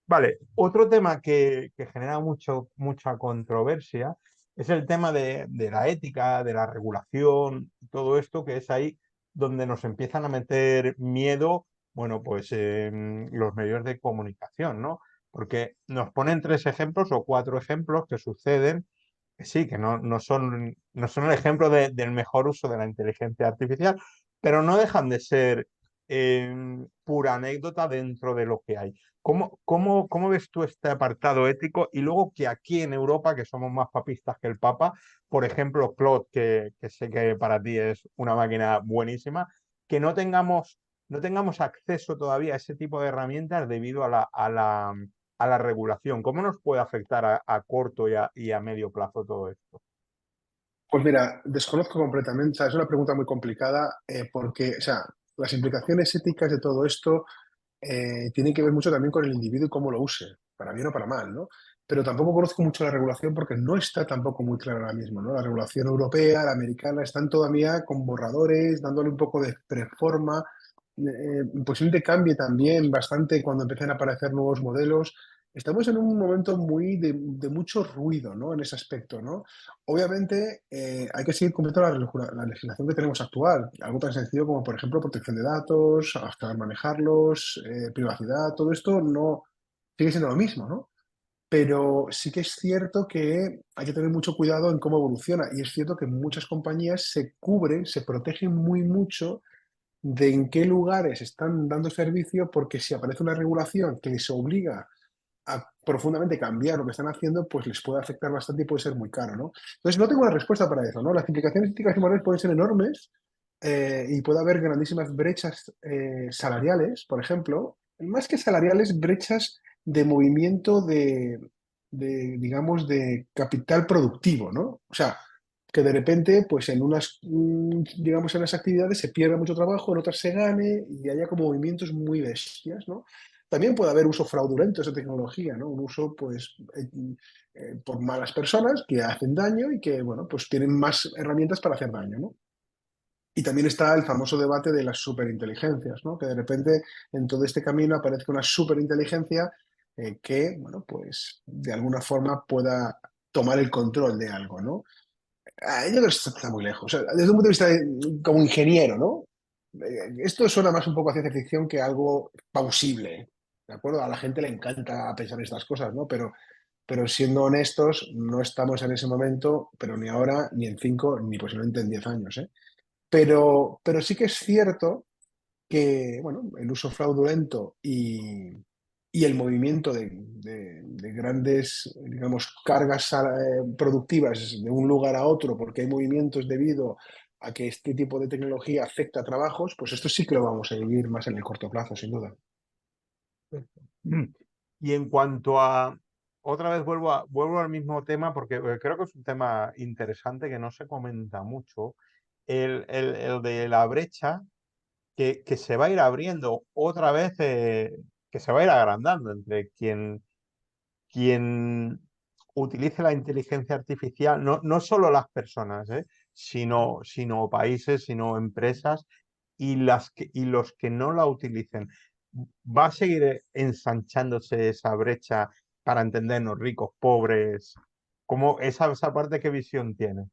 A: Vale, otro tema que genera mucha controversia es el tema de la ética, de la regulación, todo esto que es ahí donde nos empiezan a meter miedo, bueno, pues los medios de comunicación, ¿no? Porque nos ponen 3 ejemplos o 4 ejemplos que suceden, que sí, que no son el ejemplo del mejor uso de la inteligencia artificial, pero no dejan de ser pura anécdota dentro de lo que hay. ¿Cómo ves tú este apartado ético? Y luego que aquí en Europa, que somos más papistas que el Papa, por ejemplo, Claude, que sé que para ti es una máquina buenísima, que no tengamos acceso todavía a ese tipo de herramientas debido a la regulación. ¿Cómo nos puede afectar a corto y a medio plazo todo esto?
B: Pues mira, desconozco completamente, o sea, es una pregunta muy complicada porque, o sea, las implicaciones éticas de todo esto tienen que ver mucho también con el individuo y cómo lo use, para bien o para mal, ¿no? Pero tampoco conozco mucho la regulación porque no está tampoco muy clara ahora mismo, ¿no? La regulación europea, la americana, están todavía con borradores, dándole un poco de preforma. Posiblemente cambie también bastante cuando empiecen a aparecer nuevos modelos. Estamos en un momento muy de mucho ruido, ¿no? En ese aspecto, ¿no? Obviamente hay que seguir cumpliendo la legislación que tenemos actual. Algo tan sencillo como, por ejemplo, protección de datos, hasta manejarlos, privacidad, todo esto no sigue siendo lo mismo, ¿no? Pero sí que es cierto que hay que tener mucho cuidado en cómo evoluciona. Y es cierto que muchas compañías se cubren, se protegen muy mucho de en qué lugares están dando servicio, porque si aparece una regulación que les obliga a profundamente cambiar lo que están haciendo, pues les puede afectar bastante y puede ser muy caro, ¿no? Entonces no tengo una respuesta para eso, ¿no? Las implicaciones éticas y morales pueden ser enormes y puede haber grandísimas brechas salariales, por ejemplo, más que salariales, brechas de movimiento digamos, de capital productivo, ¿no? O sea, que de repente, pues en unas, digamos, en las actividades se pierda mucho trabajo, en otras se gane y haya como movimientos muy bestias, ¿no? También puede haber uso fraudulento de esa tecnología, ¿no? Un uso, pues, por malas personas que hacen daño y que, bueno, pues tienen más herramientas para hacer daño, ¿no? Y también está el famoso debate de las superinteligencias, ¿no? Que de repente en todo este camino aparezca una superinteligencia que, bueno, pues de alguna forma pueda tomar el control de algo, ¿no? Yo creo que esto está muy lejos. O sea, desde un punto de vista como ingeniero, ¿no? Esto suena más un poco a ciencia ficción que algo plausible, ¿de acuerdo? A la gente le encanta pensar en estas cosas, ¿no? Pero siendo honestos, no estamos en ese momento, pero ni ahora, ni en 5, ni posiblemente en 10 años, ¿eh? Pero sí que es cierto que, bueno, el uso fraudulento y el movimiento de grandes, digamos, cargas productivas de un lugar a otro, porque hay movimientos debido a que este tipo de tecnología afecta a trabajos, pues esto sí que lo vamos a vivir más en el corto plazo, sin duda.
A: Y en cuanto a, otra vez vuelvo al mismo tema porque creo que es un tema interesante que no se comenta mucho, el de la brecha que se va a ir abriendo otra vez, que se va a ir agrandando entre quien utilice la inteligencia artificial, no solo las personas, sino países, sino empresas y los que no la utilicen. ¿Va a seguir ensanchándose esa brecha para entendernos ricos, pobres? ¿Cómo esa parte qué visión tiene?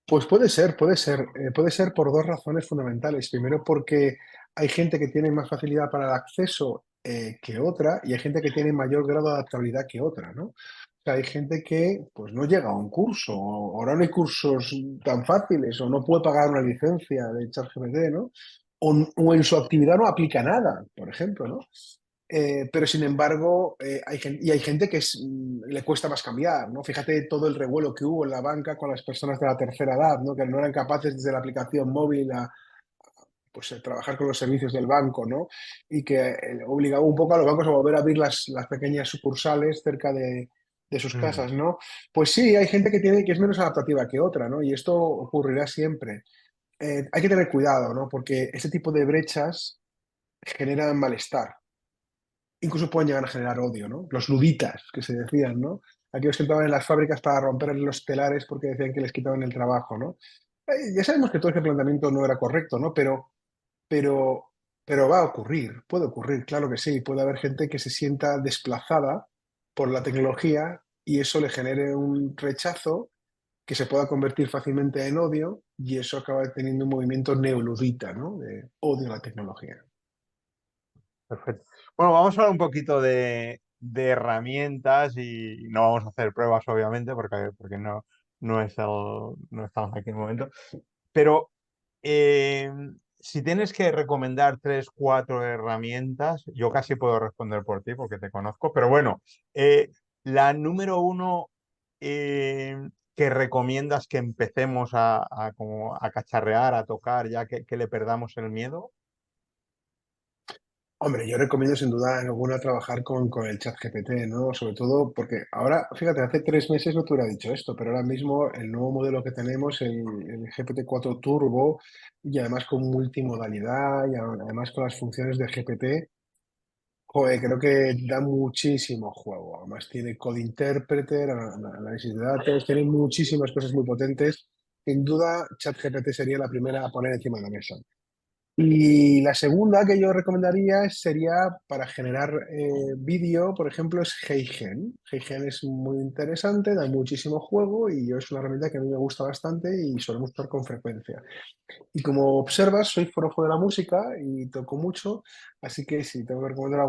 B: Pues puede ser por dos razones fundamentales. Primero, porque hay gente que tiene más facilidad para el acceso que otra y hay gente que tiene mayor grado de adaptabilidad que otra, ¿no? O sea, hay gente que pues no llega a un curso, o ahora no hay cursos tan fáciles, o no puede pagar una licencia de ChatGPT, ¿no? O en su actividad no aplica nada, por ejemplo, ¿no? Pero sin embargo, hay gente que le cuesta más cambiar, ¿no? Fíjate todo el revuelo que hubo en la banca con las personas de la tercera edad, ¿no? Que no eran capaces desde la aplicación móvil a pues, trabajar con los servicios del banco, ¿no? Y que obligaba un poco a los bancos a volver a abrir las pequeñas sucursales cerca de sus
A: Mm,
B: casas, ¿no? Pues sí, hay gente que es menos adaptativa que otra, ¿no? Y esto ocurrirá siempre. Hay que tener cuidado, ¿no? Porque ese tipo de brechas generan malestar, incluso pueden llegar a generar odio, ¿no? Los luditas, que se decían, ¿no? Aquellos que entraban en las fábricas para romper los telares porque decían que les quitaban el trabajo, ¿no? Ya sabemos que todo ese planteamiento no era correcto, ¿no? Pero, pero va a ocurrir, puede ocurrir, claro que sí. Puede haber gente que se sienta desplazada por la tecnología y eso le genere un rechazo que se pueda convertir fácilmente en odio y eso acaba teniendo un movimiento neoludita, ¿no? De odio a la tecnología.
A: perfecto. Bueno, vamos a hablar un poquito de herramientas y no vamos a hacer pruebas, obviamente, porque no no estamos aquí en el momento. Pero eh, si tienes que recomendar tres, cuatro herramientas, yo casi puedo responder por ti porque te conozco, pero bueno, la número uno eh, que recomiendas que empecemos como a cacharrear, a tocar, ya que le perdamos el miedo.
B: Hombre, yo recomiendo sin duda alguna trabajar con el chat GPT, ¿no? Sobre todo porque ahora, fíjate, hace 3 meses no te hubiera dicho esto, pero ahora mismo el nuevo modelo que tenemos, el GPT-4 Turbo, y además con multimodalidad, y además con las funciones de GPT, joder, creo que da muchísimo juego. Además tiene Code Interpreter, análisis de datos, tiene muchísimas cosas muy potentes. Sin duda, ChatGPT sería la primera a poner encima de la mesa. Y la segunda que yo recomendaría sería para generar vídeo, por ejemplo, es HeyGen. HeyGen es muy interesante, da muchísimo juego y yo es una herramienta que a mí me gusta bastante y solemos usar con frecuencia. Y como observas, soy forofo de la música y toco mucho, así que si tengo que recomendar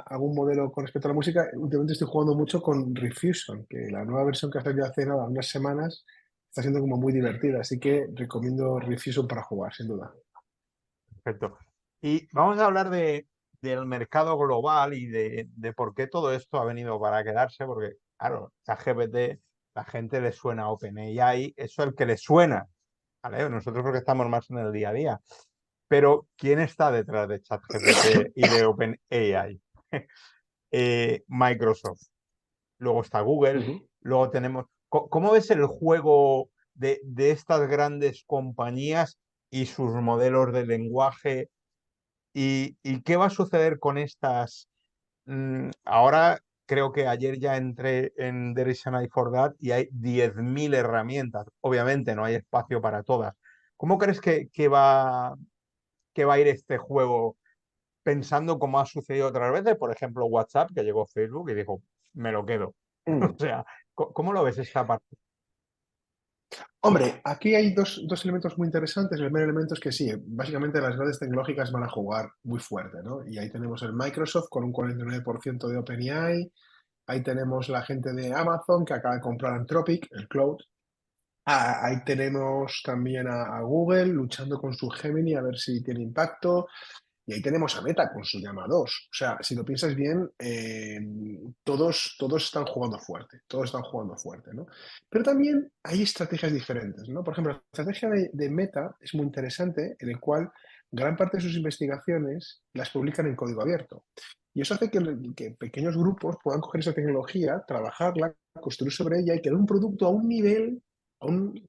B: algún modelo con respecto a la música, últimamente estoy jugando mucho con Refusion, que la nueva versión que ha salido hace nada, unas semanas, está siendo como muy divertida, así que recomiendo Refusion para jugar, sin duda.
A: Perfecto. Y vamos a hablar del mercado global y de por qué todo esto ha venido para quedarse, porque, claro, ChatGPT, la gente le suena a OpenAI, eso es el que le suena, ¿vale? Nosotros porque estamos más en el día a día. Pero, ¿quién está detrás de ChatGPT y de OpenAI? Microsoft. Luego está Google.
B: Ujú.
A: Luego tenemos. ¿Cómo ves el juego de estas grandes compañías y sus modelos de lenguaje y qué va a suceder con estas. Ahora creo que ayer ya entré en There is an eye for that y hay 10.000 herramientas. Obviamente no hay espacio para todas. ¿Cómo crees que va a ir este juego pensando como ha sucedido otras veces? Por ejemplo, WhatsApp, que llegó Facebook y dijo, me lo quedo. O
B: Mm.
A: sea, ¿cómo lo ves esta parte?
B: Hombre, aquí hay dos elementos muy interesantes. El primer elemento es que sí, básicamente las grandes tecnológicas van a jugar muy fuerte, ¿no? Y ahí tenemos el Microsoft con un 49% de OpenAI, ahí tenemos la gente de Amazon que acaba de comprar Anthropic, el cloud. Ahí tenemos también a Google luchando con su Gemini a ver si tiene impacto. Y ahí tenemos a Meta con su llama 2. O sea, si lo piensas bien, todos están jugando fuerte, todos están jugando fuerte, ¿no? Pero también hay estrategias diferentes, ¿no? Por ejemplo, la estrategia de Meta es muy interesante, en el cual gran parte de sus investigaciones las publican en código abierto. Y eso hace que pequeños grupos puedan coger esa tecnología, trabajarla, construir sobre ella y crear un producto a un nivel, a un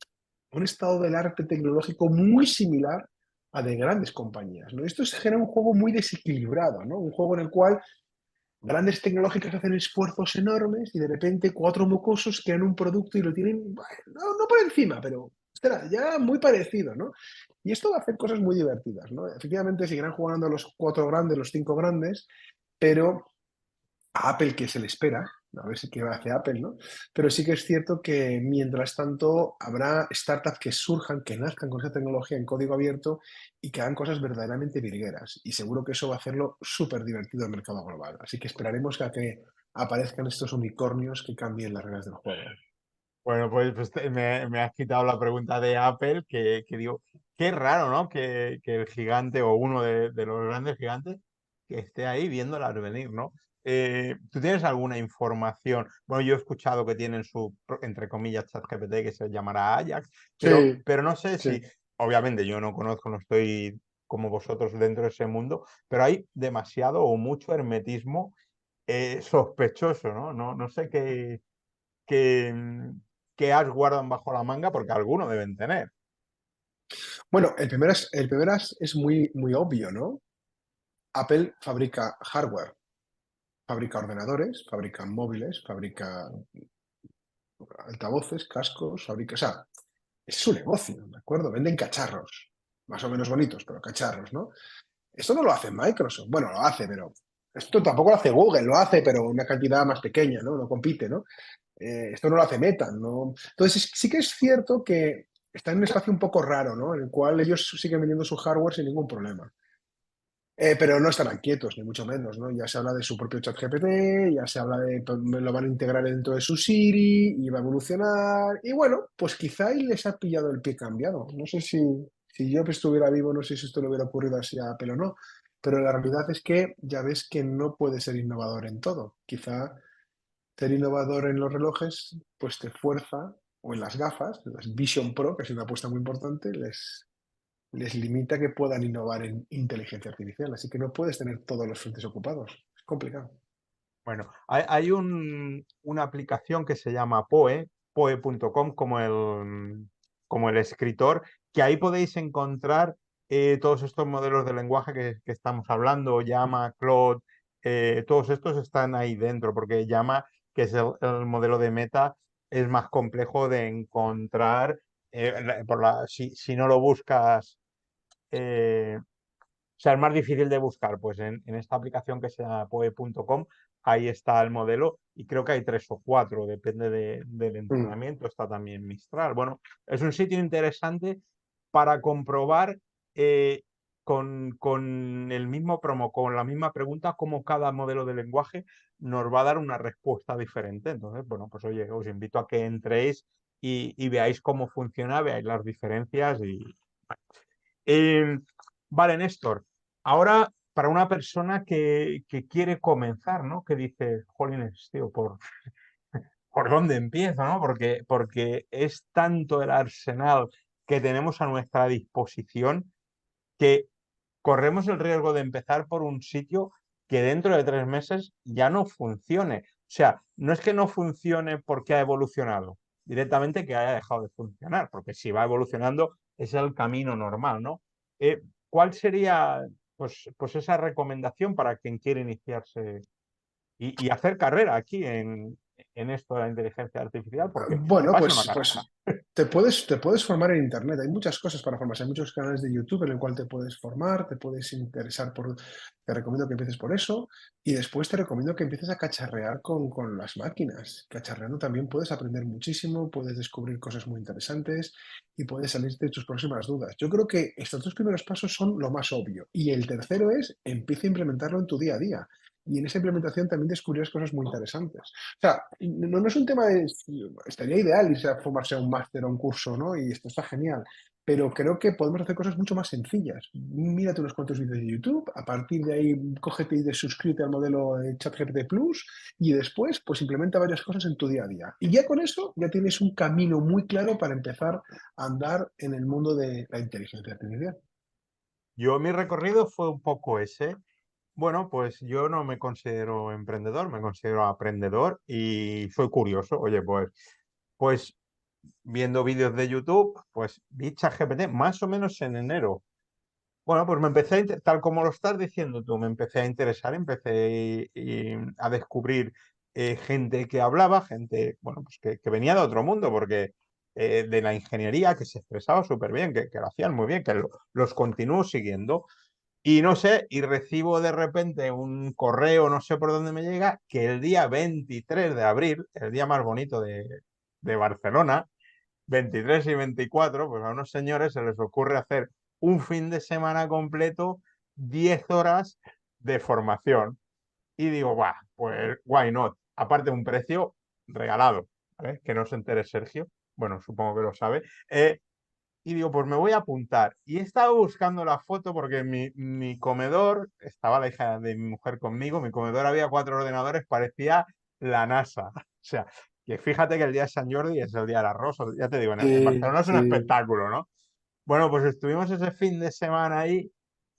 B: estado del arte tecnológico muy similar a de grandes compañías, ¿no? Esto genera un juego muy desequilibrado, ¿no? Un juego en el cual grandes tecnológicas hacen esfuerzos enormes y de repente cuatro mocosos crean un producto y lo tienen, bueno, no por encima, pero espera, ya muy parecido, ¿no? Y esto va a hacer cosas muy divertidas, ¿no? Efectivamente seguirán jugando los cuatro grandes, los cinco grandes, pero a Apple que se le espera, a ver si qué hace Apple, ¿no? Pero sí que es cierto que mientras tanto habrá startups que surjan, que nazcan con esa tecnología en código abierto y que hagan cosas verdaderamente virgueras. Y seguro que eso va a hacerlo súper divertido el mercado global. Así que esperaremos a que aparezcan estos unicornios que cambien las reglas del juego.
A: Bueno, pues me has quitado la pregunta de Apple, que digo, qué raro, ¿no? Que el gigante o uno de los grandes gigantes que esté ahí viéndolas venir, ¿no? ¿Tú tienes alguna información? Bueno, yo he escuchado que tienen su, entre comillas, ChatGPT que se llamará Ajax,
B: Sí,
A: pero no sé
B: sí.
A: si, obviamente yo no conozco, no estoy como vosotros dentro de ese mundo, pero hay demasiado o mucho hermetismo sospechoso, ¿no? No sé que, que as guardan bajo la manga, porque alguno deben tener.
B: Bueno, el primer es muy, muy obvio, ¿no? Apple fabrica hardware, fabrica ordenadores, fabrica móviles, fabrica altavoces, cascos, fabrica, o sea, es su negocio, ¿de acuerdo? Venden cacharros, más o menos bonitos, pero cacharros, ¿no? Esto no lo hace Microsoft, bueno, lo hace, pero esto tampoco lo hace Google, lo hace, pero una cantidad más pequeña, ¿no? No compite, ¿no? Esto no lo hace Meta, ¿no? Entonces, sí que es cierto que está en un espacio un poco raro, ¿no? En el cual ellos siguen vendiendo su hardware sin ningún problema. Pero no estarán quietos, ni mucho menos, ¿no? Ya se habla de su propio chat GPT, ya se habla de pues, lo van a integrar dentro de su Siri y va a evolucionar. Y bueno, pues quizá ahí les ha pillado el pie cambiado. No sé si yo estuviera vivo, no sé si esto le hubiera ocurrido así a Apple o no. Pero la realidad es que ya ves que no puede ser innovador en todo. Quizá ser innovador en los relojes, pues te fuerza, o en las gafas, las Vision Pro, que es una apuesta muy importante, les limita que puedan innovar en inteligencia artificial, así que no puedes tener todos los frentes ocupados. Es complicado.
A: Bueno, hay una aplicación que se llama Poe.com como el escritor, que ahí podéis encontrar todos estos modelos de lenguaje que estamos hablando, Llama, Claude, todos estos están ahí dentro, porque Llama, que es el modelo de Meta, es más complejo de encontrar, si no lo buscas. O sea, es más difícil de buscar. Pues en esta aplicación que se llama Poe.com, ahí está el modelo y creo que hay tres o cuatro, depende del
B: Mm,
A: entrenamiento. Está también Mistral. Bueno, es un sitio interesante para comprobar eh, con el mismo promo, con la misma pregunta, cómo cada modelo de lenguaje nos va a dar una respuesta diferente. Entonces, bueno, pues oye, os invito a que entréis y veáis cómo funciona, veáis las diferencias y, eh, vale, Néstor. Ahora, para una persona que quiere comenzar, ¿no? Que dice, jolines, tío, ¿por dónde empiezo, no? Porque es tanto el arsenal que tenemos a nuestra disposición que corremos el riesgo de empezar por un sitio que dentro de 3 meses ya no funcione. O sea, no es que no funcione porque ha evolucionado. directamente que haya dejado de funcionar, porque si va evolucionando es el camino normal, ¿no? ¿Cuál sería pues esa recomendación para quien quiere iniciarse y hacer carrera aquí en esto de la inteligencia artificial? Porque
B: Bueno,
A: va a ser una carrera.
B: pues te puedes formar en Internet. Hay muchas cosas para formarse. Hay muchos canales de YouTube en el cual te puedes formar, te puedes interesar por... Te recomiendo que empieces por eso y después te recomiendo que empieces a cacharrear con las máquinas. Cacharreando también puedes aprender muchísimo, puedes descubrir cosas muy interesantes y puedes salirte de tus próximas dudas. Yo creo que estos dos primeros pasos son lo más obvio. Y el tercero es, empieza a implementarlo en tu día a día. Y en esa implementación también descubrirás cosas muy interesantes. O sea, no es un tema de... Estaría ideal irse a formarse a un máster o un curso, ¿no? Y esto está genial. Pero creo que podemos hacer cosas mucho más sencillas. Mírate unos cuantos vídeos de YouTube, a partir de ahí cógete y suscríbete al modelo de ChatGPT Plus y después pues implementa varias cosas en tu día a día. Y ya con eso ya tienes un camino muy claro para empezar a andar en el mundo de la inteligencia artificial.
A: Mi recorrido fue un poco ese. Bueno, pues yo no me considero emprendedor, me considero aprendedor y soy curioso. Oye, pues viendo vídeos de YouTube, pues vi ChatGPT más o menos en enero. Bueno, pues me empecé, tal como lo estás diciendo tú, me empecé a interesar, empecé a descubrir gente que hablaba, gente, bueno, pues que venía de otro mundo, porque de la ingeniería, que se expresaba súper bien, que lo hacían muy bien, que los continúo siguiendo. Y no sé, y recibo de repente un correo, no sé por dónde me llega, que el día 23 de abril, el día más bonito de Barcelona, 23 y 24, pues a unos señores se les ocurre hacer un fin de semana completo, 10 horas de formación. Y digo, guau, pues why not? Aparte un precio regalado, ¿vale? Que no se entere Sergio, bueno, supongo que lo sabe. Y digo, pues me voy a apuntar. Y he estado buscando la foto porque en mi comedor, estaba la hija de mi mujer conmigo, mi comedor había 4 ordenadores, parecía la NASA. O sea, que fíjate que el día de San Jordi es el día del arroz, ya te digo, en
B: Sí,
A: Barcelona es un
B: sí.
A: espectáculo, ¿no? Bueno, pues estuvimos ese fin de semana ahí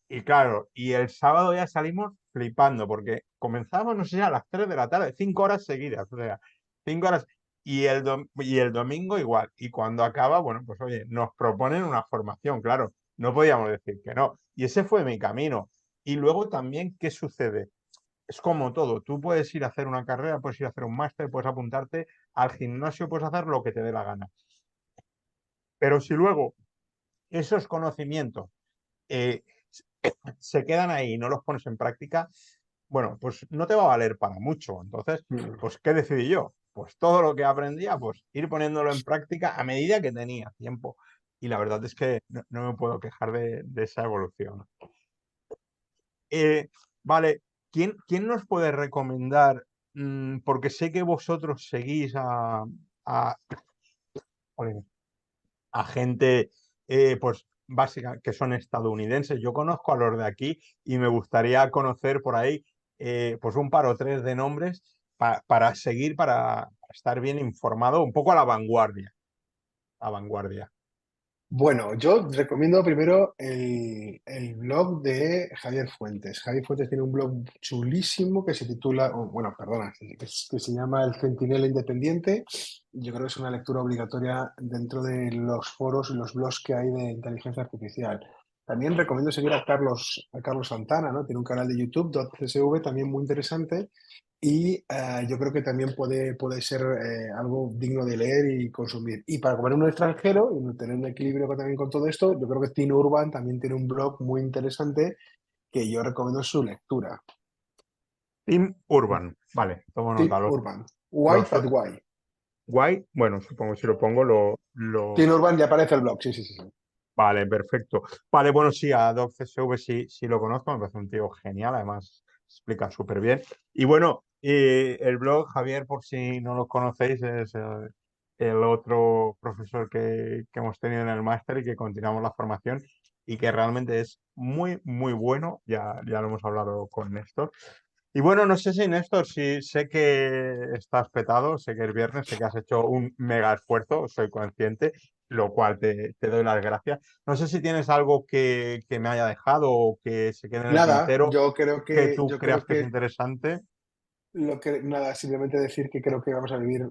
A: y claro, y el sábado ya salimos flipando porque comenzamos, no sé, a las 3 de la tarde, 5 horas seguidas, o sea, 5 horas. Y el domingo igual. Y cuando acaba, bueno, pues oye, nos proponen una formación, claro, no podíamos decir que no. Y ese fue mi camino. Y luego también, ¿qué sucede? Es como todo, tú puedes ir a hacer una carrera, puedes ir a hacer un máster, puedes apuntarte al gimnasio, puedes hacer lo que te dé la gana. Pero si luego esos conocimientos eh, se quedan ahí y no los pones en práctica, bueno, pues no te va a valer para mucho. Entonces,
B: Mm.
A: pues, ¿qué decidí yo? Pues todo lo que aprendía, pues ir poniéndolo en práctica a medida que tenía tiempo. Y la verdad es que no me puedo quejar de esa evolución. Eh, vale, ¿quién nos puede recomendar? Porque sé que vosotros seguís a, joder, a gente, pues básica, que son estadounidenses. Yo conozco a los de aquí y me gustaría conocer por ahí, pues un par o tres de nombres para seguir, para estar bien informado, un poco a la vanguardia. A vanguardia.
B: Bueno, yo recomiendo primero el blog de Javier Fuentes. Javier Fuentes tiene un blog chulísimo que se titula, bueno, perdona, que se llama El Centinela Independiente. Yo creo que es una lectura obligatoria dentro de los foros y los blogs que hay de inteligencia artificial. También recomiendo seguir a Carlos Santana, ¿no? Tiene un canal de YouTube, .csv, también muy interesante. Y yo creo que también puede ser algo digno de leer y consumir. Y para comer un extranjero y tener un equilibrio también con todo esto, yo creo que Tino Urban también tiene un blog muy interesante que yo recomiendo su lectura.
A: Team Urban. Vale, tomo
B: Tim
A: nota.
B: Urban. Why,
A: Los
B: but why.
A: guay, bueno, supongo que si lo pongo
B: Tino Urban ya aparece el blog, sí, sí, sí, sí.
A: Vale, perfecto. Vale, bueno, sí, a Doc CSV sí lo conozco, me parece un tío genial, además explica súper bien. Y bueno, el blog, Javier, por si no lo conocéis, es el otro profesor que hemos tenido en el máster y que continuamos la formación y que realmente es muy, muy bueno, ya lo hemos hablado con Néstor. Y bueno, no sé si Néstor, si sé que estás petado, sé que es viernes, sé que has hecho un mega esfuerzo, soy consciente, lo cual te doy las gracias. No sé si tienes algo que me haya dejado o que se quede en el
B: Nada,
A: tintero
B: yo creo
A: que
B: que,
A: tú
B: yo
A: creas
B: creo
A: que es
B: que
A: interesante.
B: nada, simplemente decir que creo que vamos a vivir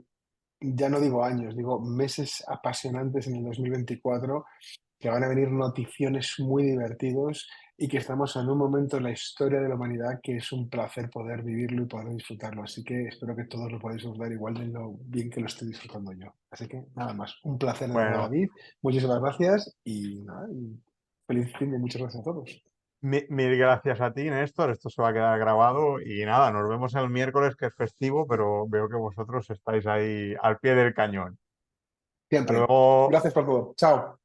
B: ya no digo años, digo meses apasionantes en el 2024, que van a venir noticiones muy divertidos y que estamos en un momento en la historia de la humanidad que es un placer poder vivirlo y poder disfrutarlo. Así que espero que todos lo podáis disfrutar igual de lo bien que lo estoy disfrutando yo. Así que nada más, un placer de verdad,
A: Bueno,
B: David. Muchísimas gracias y nada, y feliz fin de muchas gracias a todos.
A: mil gracias a ti, Néstor. Esto se va a quedar grabado y nada, nos vemos el miércoles que es festivo, pero veo que vosotros estáis ahí al pie del cañón. Hasta
B: Siempre.
A: luego.
B: Gracias por todo. Chao.